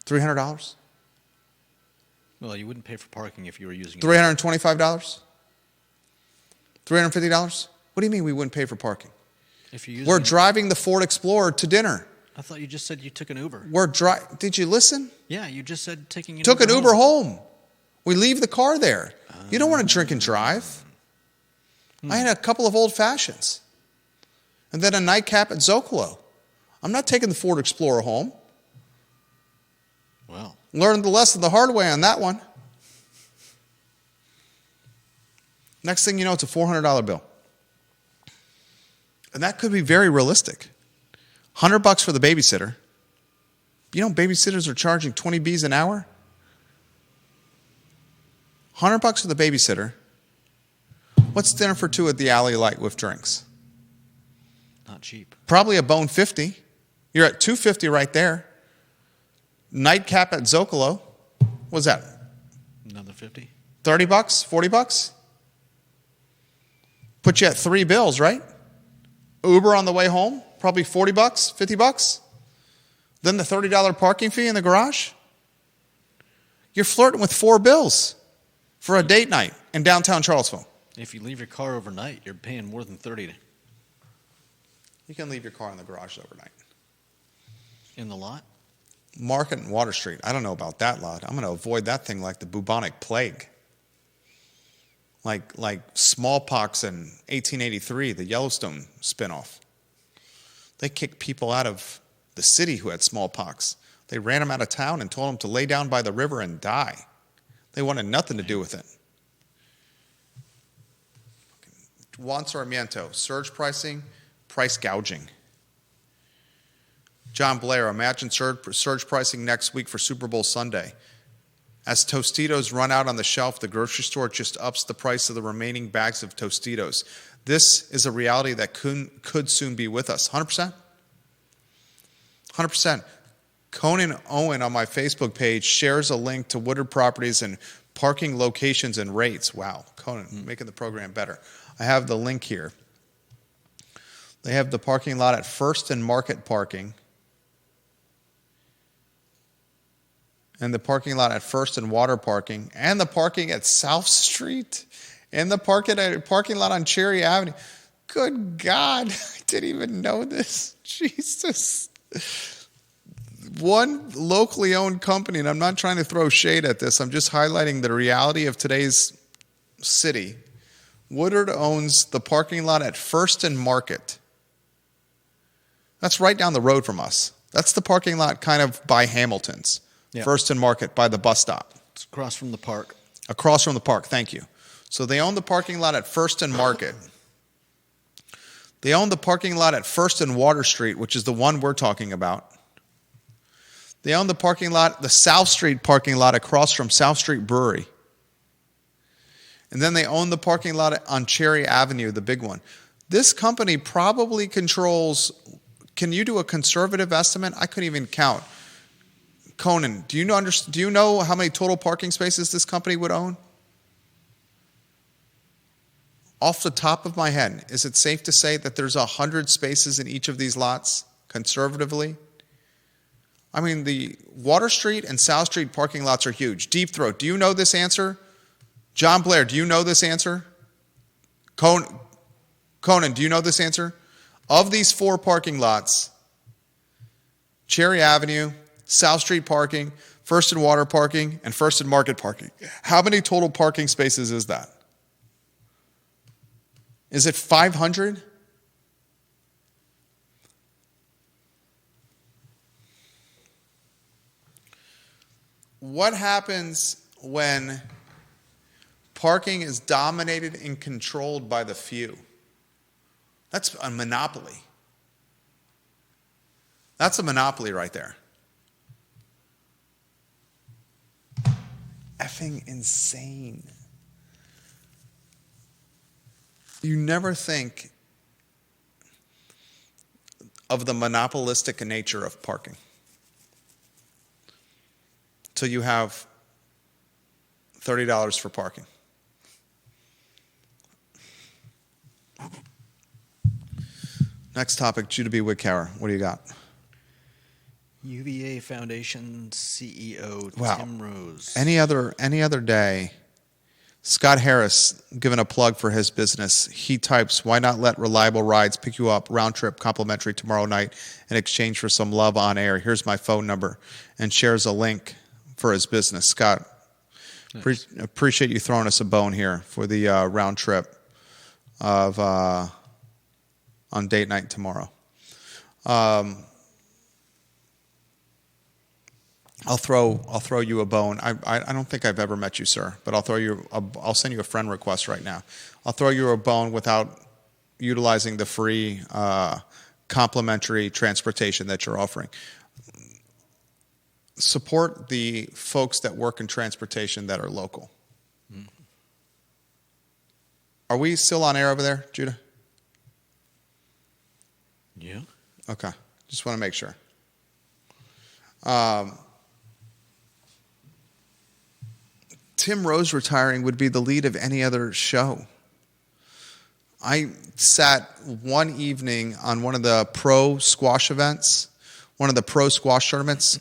$300? Well, you wouldn't pay for parking if you were using $325? $350? What do you mean we wouldn't pay for parking? If you use We're driving the Ford Explorer to dinner. I thought you just said you took an Uber. Did you listen? Yeah, you just said taking an Took Uber an Uber home. We leave the car there. You don't want to drink and drive. I had a couple of old fashions. And then a nightcap at Zocalo. I'm not taking the Ford Explorer home. Well, Learned the lesson the hard way on that one. Next thing you know, it's a $400 bill. And that could be very realistic. $100 for the babysitter. You know, babysitters are charging 20 Bs an hour. $100 for the babysitter. What's dinner for 2 at the alley light with drinks? not cheap. Probably a bone 50. You're at $250 right there. Nightcap at Zocalo. What's that? Another 50. $30, $40? Put you at 3 bills, right? Uber on the way home, probably $40, $50. Then the $30 parking fee in the garage. You're flirting with 4 bills. for a date night in downtown Charlottesville. If you leave your car overnight, you're paying more than $30 You can leave your car in the garage overnight. in the lot. Market and Water Street. I don't know about that lot. I'm going to avoid that thing like the bubonic plague. Like smallpox in 1883, the Yellowstone spinoff. They kicked people out of the city who had smallpox. They ran them out of town and told them to lay down by the river and die. They wanted nothing to do with it. Juan Sarmiento, surge pricing, price gouging. John Blair, imagine surge pricing next week for Super Bowl Sunday. As Tostitos run out on the shelf, the grocery store just ups the price of the remaining bags of Tostitos. This is a reality that could soon be with us. 100%? 100%. Conan Owen on my Facebook page shares a link to Woodard Properties and parking locations and rates. Wow, Conan, making the program better. I have the link here. They have the parking lot at First and Market Parking, and the parking lot at First and Water Parking, and the parking at South Street, and the parking lot on Cherry Avenue. Good God, I didn't even know this. Jesus. One locally owned company, and I'm not trying to throw shade at this, I'm just highlighting the reality of today's city. Woodard owns the parking lot at First and Market. That's right down the road from us. That's the parking lot kind of by Hamilton's. Yep. First and Market by the bus stop. It's across from the park. Across from the park, thank you. So they own the parking lot at First and Market. They own the parking lot at First and Water Street, which is the one we're talking about. They own the parking lot, the South Street parking lot across from South Street Brewery. And then they own the parking lot on Cherry Avenue, the big one. This company probably controls, can you do a conservative estimate? I couldn't even count. Conan, do you know how many total parking spaces this company would own? Off the top of my head, is it safe to say that there's 100 spaces in each of these lots, conservatively? I mean, the Water Street and South Street parking lots are huge. Deep Throat, do you know this answer? John Blair, do you know this answer? Conan, do you know this answer? Of these 4 parking lots, Cherry Avenue, South Street parking, First and Water parking, and First and Market parking. How many total parking spaces is that? Is it 500? What happens when parking is dominated and controlled by the few? That's a monopoly. That's a monopoly right there. Effing insane. You never think of the monopolistic nature of parking till you have $30 for parking. Next topic, Judah B. Wickower. What do you got? UVA Foundation CEO Wow. Tim Rose. Any other day, Scott Harris giving a plug for his business. He types, "Why not let Reliable Rides pick you up round trip complimentary tomorrow night in exchange for some love on air? Here's my phone number," and shares a link for his business. Scott, nice. Appreciate you throwing us a bone here for the round trip of on date night tomorrow. I'll throw you a bone. I don't think I've ever met you, sir, but I'll send you a friend request right now. I'll throw you a bone without utilizing the free complimentary transportation that you're offering. Support the folks that work in transportation that are local. Mm-hmm. Are we still on air over there, Judah? Yeah. Okay. Just want to make sure. Tim Rose retiring would be the lead of any other show. I sat one evening on one of the pro squash events, one of the pro squash tournaments.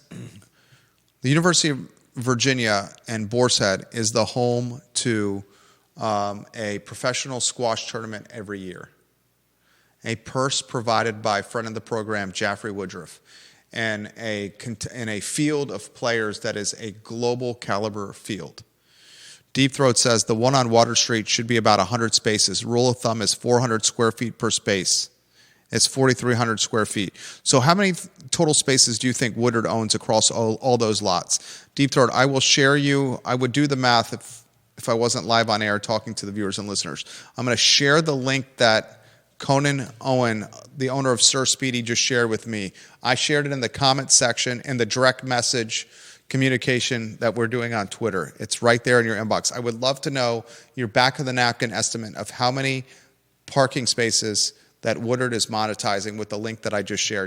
The University of Virginia and Boar's Head is the home to a professional squash tournament every year. A purse provided by a friend of the program, Jaffrey Woodruff, and a field of players that is a global caliber field. Deep Throat says the one on Water Street should be about 100 spaces. Rule of thumb is 400 square feet per space. It's 4,300 square feet. So how many total spaces do you think Woodard owns across all those lots? Deep Throat, I will share you. I would do the math if I wasn't live on air talking to the viewers and listeners. I'm going to share the link that Conan Owen, the owner of Sir Speedy, just shared with me. I shared it in the comment section in the direct message communication that we're doing on Twitter. It's right there in your inbox. I would love to know your back-of-the-napkin estimate of how many parking spaces that Woodard is monetizing with the link that I just share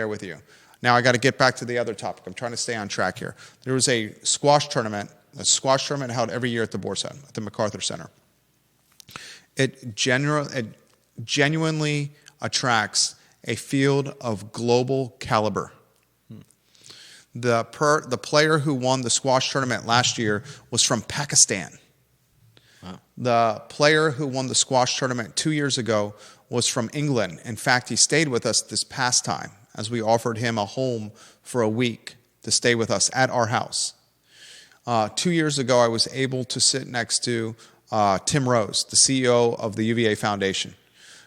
with you. Now I got to get back to the other topic. I'm trying to stay on track here. There was a squash tournament held every year at the Boar's Head, at the MacArthur Center. It genuinely attracts a field of global caliber. The player who won the squash tournament last year was from Pakistan. Wow. The player who won the squash tournament 2 years ago was from England. In fact, he stayed with us this past time as we offered him a home for a week to stay with us at our house. 2 years ago, I was able to sit next to Tim Rose, the CEO of the UVA Foundation,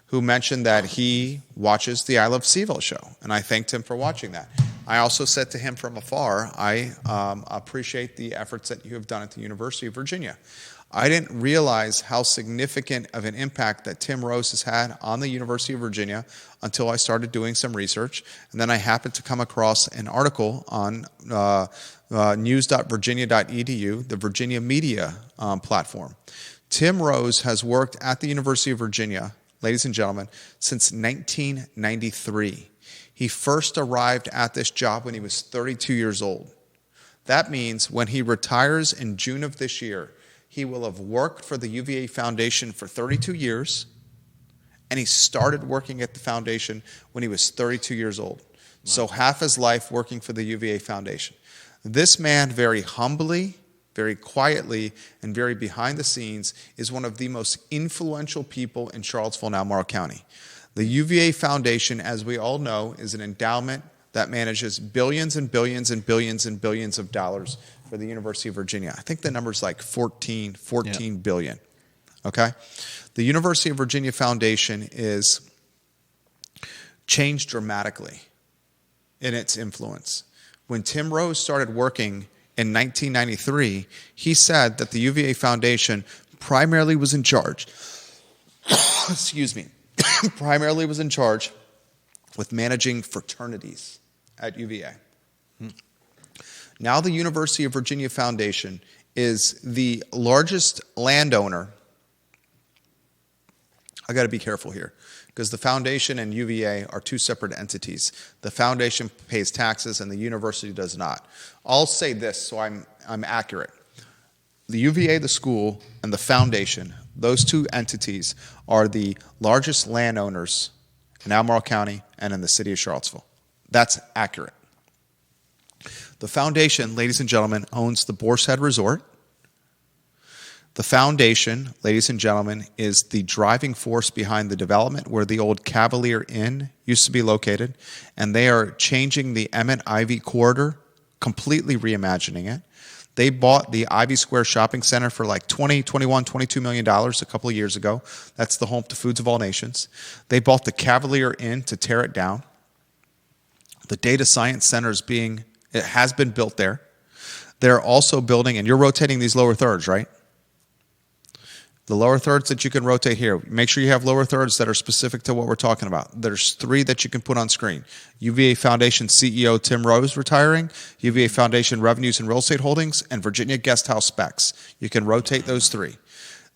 who mentioned that he watches the I Love CVille show, and I thanked him for watching that. I also said to him from afar, I appreciate the efforts that you have done at the University of Virginia. I didn't realize how significant of an impact that Tim Rose has had on the University of Virginia until I started doing some research, and then I happened to come across an article on news.virginia.edu, the Virginia media platform. Tim Rose has worked at the University of Virginia, ladies and gentlemen, since 1993. He first arrived at this job when he was 32 years old. That means when he retires in June of this year, he will have worked for the UVA Foundation for 32 years, and he started working at the foundation when he was 32 years old. Wow. So half his life working for the UVA Foundation. This man, very humbly, very quietly, and very behind the scenes, is one of the most influential people in Charlottesville and Albemarle County. The UVA Foundation, as we all know, is an endowment that manages billions and billions and billions and billions of dollars for the University of Virginia. I think the number's like 14 billion. Okay? The University of Virginia Foundation is changed dramatically in its influence. When Tim Rose started working in 1993, he said that the UVA Foundation primarily was in charge, primarily was in charge with managing fraternities at UVA. Now the University of Virginia Foundation is the largest landowner. I got to be careful here because the foundation and UVA are two separate entities. The foundation pays taxes and the university does not. I'll say this so I'm accurate. The UVA, the school, and the foundation, those two entities are the largest landowners in Albemarle County and in the city of Charlottesville. That's accurate. The foundation, ladies and gentlemen, owns the Boar's Head Resort. The foundation, ladies and gentlemen, is the driving force behind the development where the old Cavalier Inn used to be located, and they are changing the Emmet-Ivy corridor, completely reimagining it. They bought the Ivy Square Shopping Center for like $22 million a couple of years ago. That's the home to Foods of All Nations. They bought the Cavalier Inn to tear it down. The Data Science Center it has been built there. They're also building, and you're rotating these lower thirds, right? The lower thirds that you can rotate here. Make sure you have lower thirds that are specific to what we're talking about. There's 3 that you can put on screen. UVA Foundation CEO Tim Rose retiring, UVA Foundation Revenues and Real Estate Holdings, and Virginia Guesthouse Specs. You can rotate those 3.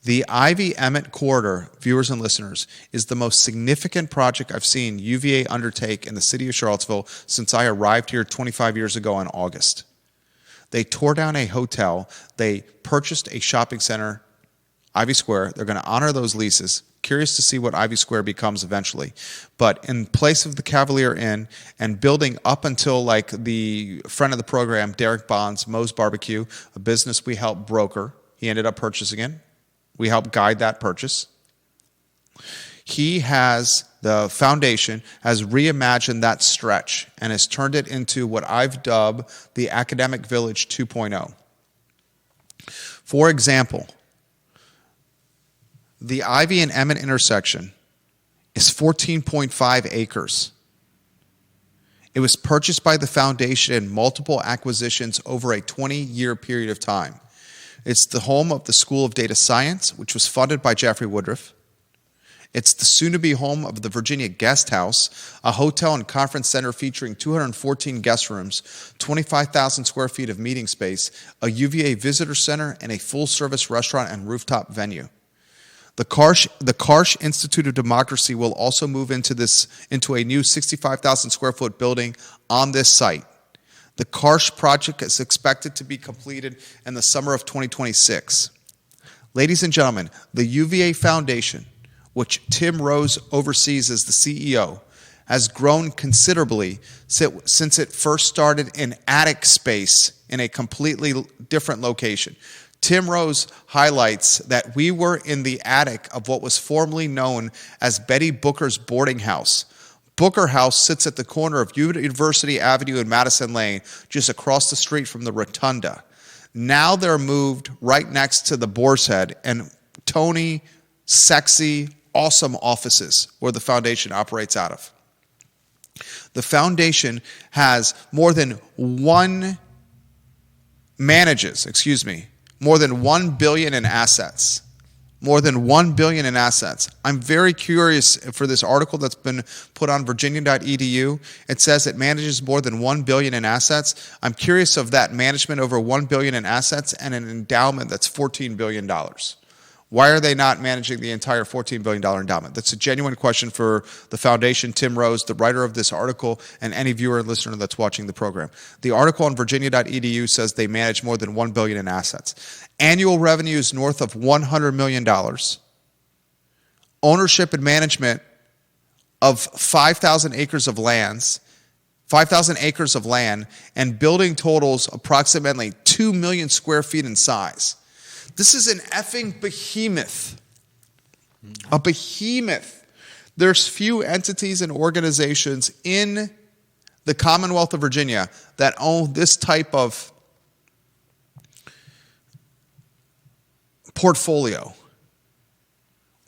The Ivy Emmett corridor, viewers and listeners, is the most significant project I've seen UVA undertake in the city of Charlottesville since I arrived here 25 years ago in August. They tore down a hotel. They purchased a shopping center, Ivy Square. They're going to honor those leases, curious to see what Ivy Square becomes eventually. But in place of the Cavalier Inn and building up until like the friend of the program, Derek Bonds, Moe's Barbecue, a business we helped broker. He ended up purchasing it. We helped guide that purchase. He has, the foundation has reimagined that stretch and has turned it into what I've dubbed the Academic Village 2.0. For example, the Ivy and Emmett intersection is 14.5 acres. It was purchased by the foundation in multiple acquisitions over a 20-year period of time. It's the home of the School of Data Science, which was funded by Jeffrey Woodruff. It's the soon-to-be home of the Virginia Guest House, a hotel and conference center featuring 214 guest rooms, 25,000 square feet of meeting space, a UVA visitor center, and a full-service restaurant and rooftop venue. The Karsh Institute of Democracy will also move into a new 65,000 square foot building on this site. The Karsh project is expected to be completed in the summer of 2026. Ladies and gentlemen, the UVA Foundation, which Tim Rose oversees as the CEO, has grown considerably since it first started in attic space in a completely different location. Tim Rose highlights that we were in the attic of what was formerly known as Betty Booker's boarding house. Booker House sits at the corner of University Avenue and Madison Lane, just across the street from the Rotunda. Now they're moved right next to the Boar's Head and Tony, sexy, awesome offices where the foundation operates out of. The foundation has more than $1 billion in assets. More than $1 billion in assets. I'm very curious for this article that's been put on virginia.edu. It says it manages more than $1 billion in assets. I'm curious of that management over $1 billion in assets and an endowment that's $14 billion. Why are they not managing the entire $14 billion endowment? That's a genuine question for the foundation, Tim Rose, the writer of this article, and any viewer and listener that's watching the program. The article on virginia.edu says they manage more than $1 billion in assets. Annual revenues north of $100 million. Ownership and management of 5,000 acres of land, and building totals approximately 2 million square feet in size. This is an effing behemoth. A behemoth. There's few entities and organizations in the Commonwealth of Virginia that own this type of portfolio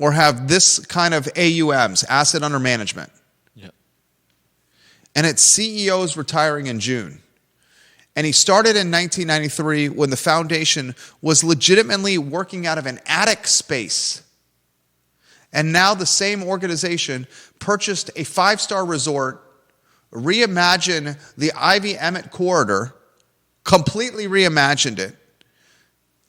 or have this kind of AUMs, asset under management. Yep. And its CEO is retiring in June. And he started in 1993 when the foundation was legitimately working out of an attic space. And now the same organization purchased a 5-star resort, reimagined the Ivy Emmett corridor, completely reimagined it,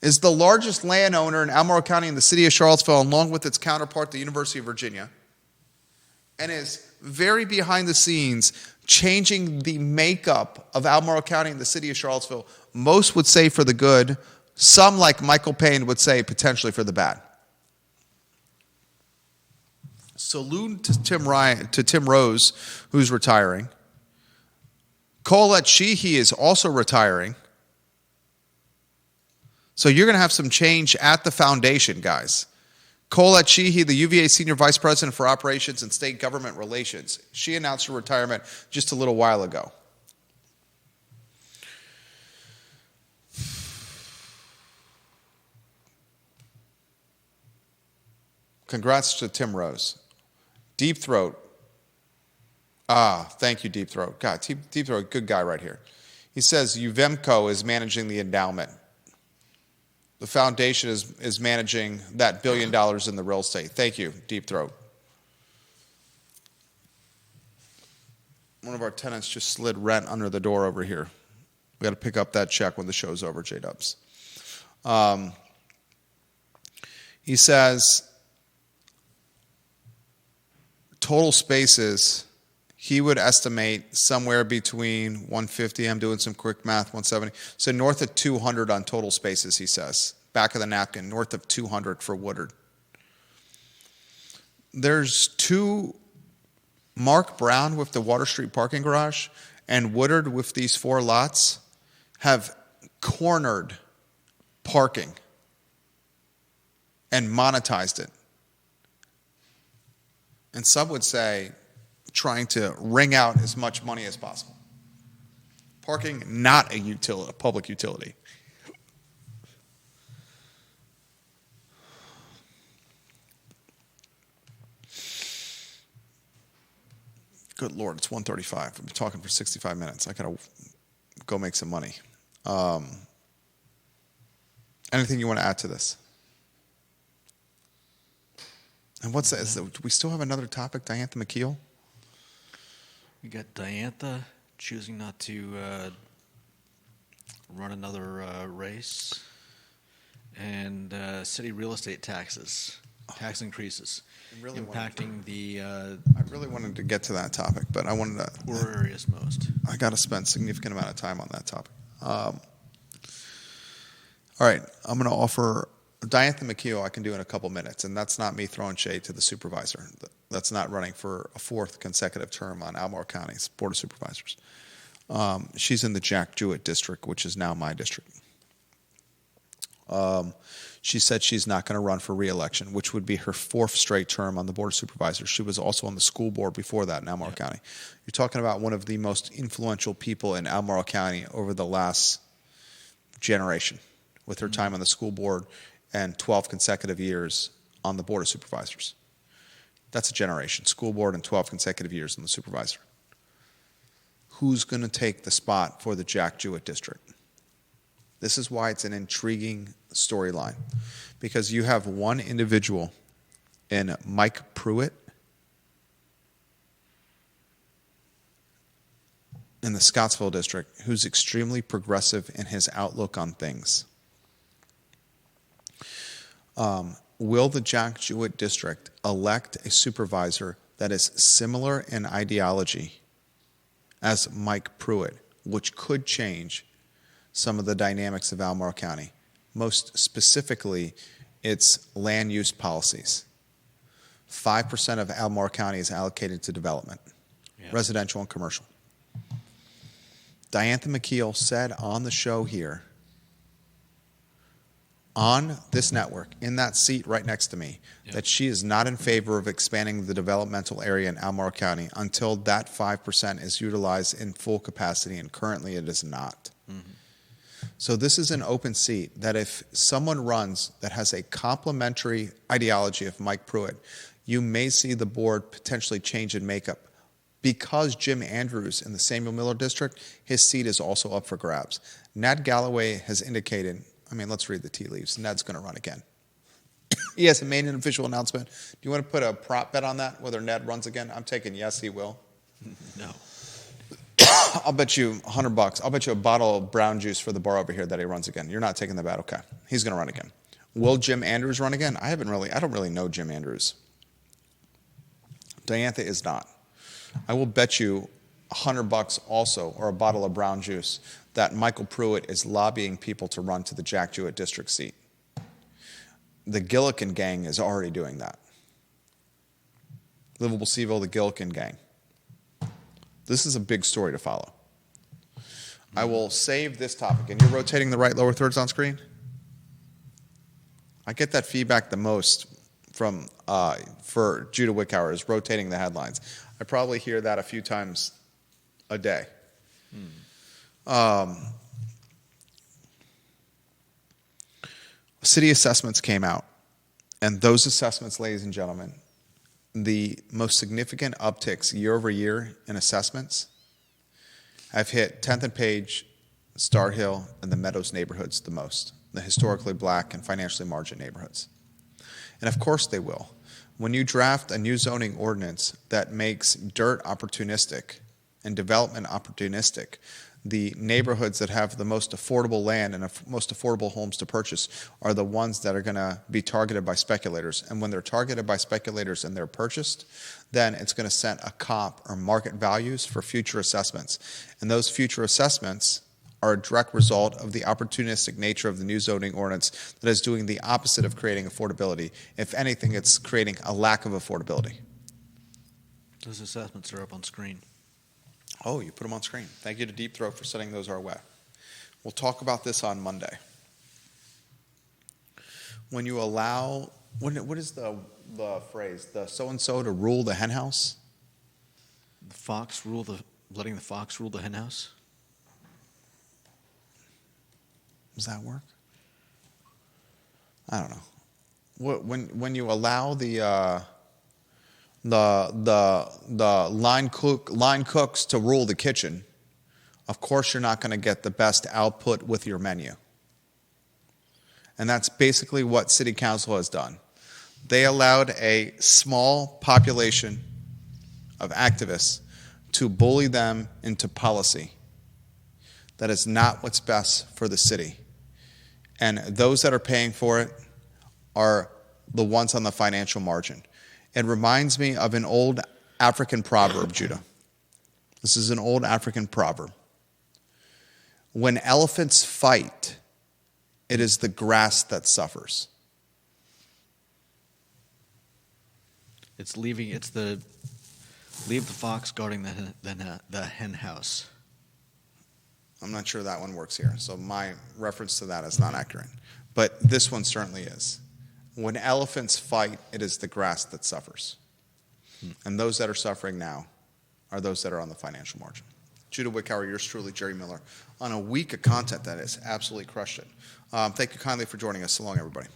is the largest landowner in Albemarle County in the city of Charlottesville, along with its counterpart, the University of Virginia, and is very behind the scenes changing the makeup of Albemarle County and the city of Charlottesville. Most would say for the good. Some, like Michael Payne, would say potentially for the bad. Salute to Tim Rose, who's retiring. Colette Sheehy is also retiring. So you're going to have some change at the foundation, guys. Colette Sheehy, the UVA Senior Vice President for Operations and State Government Relations. She announced her retirement just a little while ago. Congrats to Tim Rose. Deep Throat. Thank you, Deep Throat. God, Deep Throat, good guy right here. He says AlbCo is managing the endowment. The foundation is managing that $1 billion in the real estate. Thank you, Deep Throat. One of our tenants just slid rent under the door over here. We got to pick up that check when the show's over, J-Dubs. He says total spaces, he would estimate somewhere between 150, I'm doing some quick math, 170. So north of 200 on total spaces, he says. Back of the napkin, north of 200 for Woodard. there's two, Mark Brown with the Water Street parking garage and Woodard with these 4 lots have cornered parking and monetized it. And some would say trying to wring out as much money as possible. Parking, not a public utility. Good Lord, it's 1:35. I've been talking for 65 minutes. I gotta go make some money. Anything you want to add to this? And what's that? Do we still have another topic, Diantha McKeel? We got Diantha choosing not to run another race, and city real estate taxes, tax increases, impacting the I really wanted to get to that topic, but I wanted to. poor areas most. I got to spend a significant amount of time on that topic. All right, I'm going to offer Diantha McKeel. I can do in a couple minutes, and that's not me throwing shade to the supervisor. That's not running for a 4th consecutive term on Albemarle County's Board of Supervisors. She's in the Jack Jewett district, which is now my district. She said she's not going to run for re-election, which would be her 4th straight term on the Board of Supervisors. She was also on the school board before that in Albemarle County. You're talking about one of the most influential people in Albemarle County over the last generation, with her time on the school board and 12 consecutive years on the Board of Supervisors. That's a generation. School board and 12 consecutive years on the supervisor. Who's going to take the spot for the Jack Jewett district? This is why it's an intriguing storyline, because you have one individual in Mike Pruitt in the Scottsville district who's extremely progressive in his outlook on things. Will the Jack Jewett district elect a supervisor that is similar in ideology as Mike Pruitt, which could change some of the dynamics of Albemarle County, most specifically its land use policies? 5% of Albemarle County is allocated to development, residential and commercial. Diantha McKeel said on the show here, on this network, in that seat right next to me, that she is not in favor of expanding the developmental area in Albemarle County until that 5% is utilized in full capacity, and currently it is not. So this is an open seat that if someone runs that has a complementary ideology of Mike Pruitt, you may see the board potentially change in makeup. Because Jim Andrews in the Samuel Miller district, his seat is also up for grabs. Ned Galloway has indicated, let's read the tea leaves. Ned's going to run again. He hasn't made an official announcement. Do you want to put a prop bet on that, whether Ned runs again? I'm taking yes, he will. No. I'll bet you $100. I'll bet you a bottle of brown juice for the bar over here that he runs again. You're not taking the bet, okay? He's going to run again. Will Jim Andrews run again? I don't really know Jim Andrews. Diantha is not. I will bet you $100 also, or a bottle of brown juice, that Michael Pruitt is lobbying people to run to the Jack Jewett district seat. The Gillikin gang is already doing that. Livable CVille, the Gillikin gang. This is a big story to follow. I will save this topic. And you're rotating the right lower thirds on screen? I get that feedback the most from for Judah Wickhauer, is rotating the headlines. I probably hear that a few times a day. City assessments came out, and those assessments, ladies and gentlemen, the most significant upticks year over year in assessments have hit 10th and Page, Star Hill, and the Meadows neighborhoods the most, the historically black and financially margined neighborhoods. And of course they will. When you draft a new zoning ordinance that makes dirt opportunistic and development opportunistic, the neighborhoods that have the most affordable land and most affordable homes to purchase are the ones that are going to be targeted by speculators. And when they're targeted by speculators and they're purchased, then it's going to set a comp or market values for future assessments. And those future assessments are a direct result of the opportunistic nature of the new zoning ordinance that is doing the opposite of creating affordability. If anything, it's creating a lack of affordability. Those assessments are up on screen. Oh, you put them on screen. Thank you to Deep Throat for sending those our way. We'll talk about this on Monday. When you allow, what is the phrase? The so-and-so to rule the henhouse? Letting the fox rule the henhouse? Does that work? I don't know. When you allow the line cooks to rule the kitchen, of course you're not going to get the best output with your menu. And that's basically what City Council has done. They allowed a small population of activists to bully them into policy that is not what's best for the city. And those that are paying for it are the ones on the financial margin. It reminds me of an old African proverb, Judah. This is an old African proverb. When elephants fight, it is the grass that suffers. Leave the fox guarding the hen house. I'm not sure that one works here, so my reference to that is not accurate. But this one certainly is. When elephants fight, it is the grass that suffers. And those that are suffering now are those that are on the financial margin. Judah Wickower, yours truly, Jerry Miller, on a week of content that has absolutely crushed it. Thank you kindly for joining us. So long, everybody.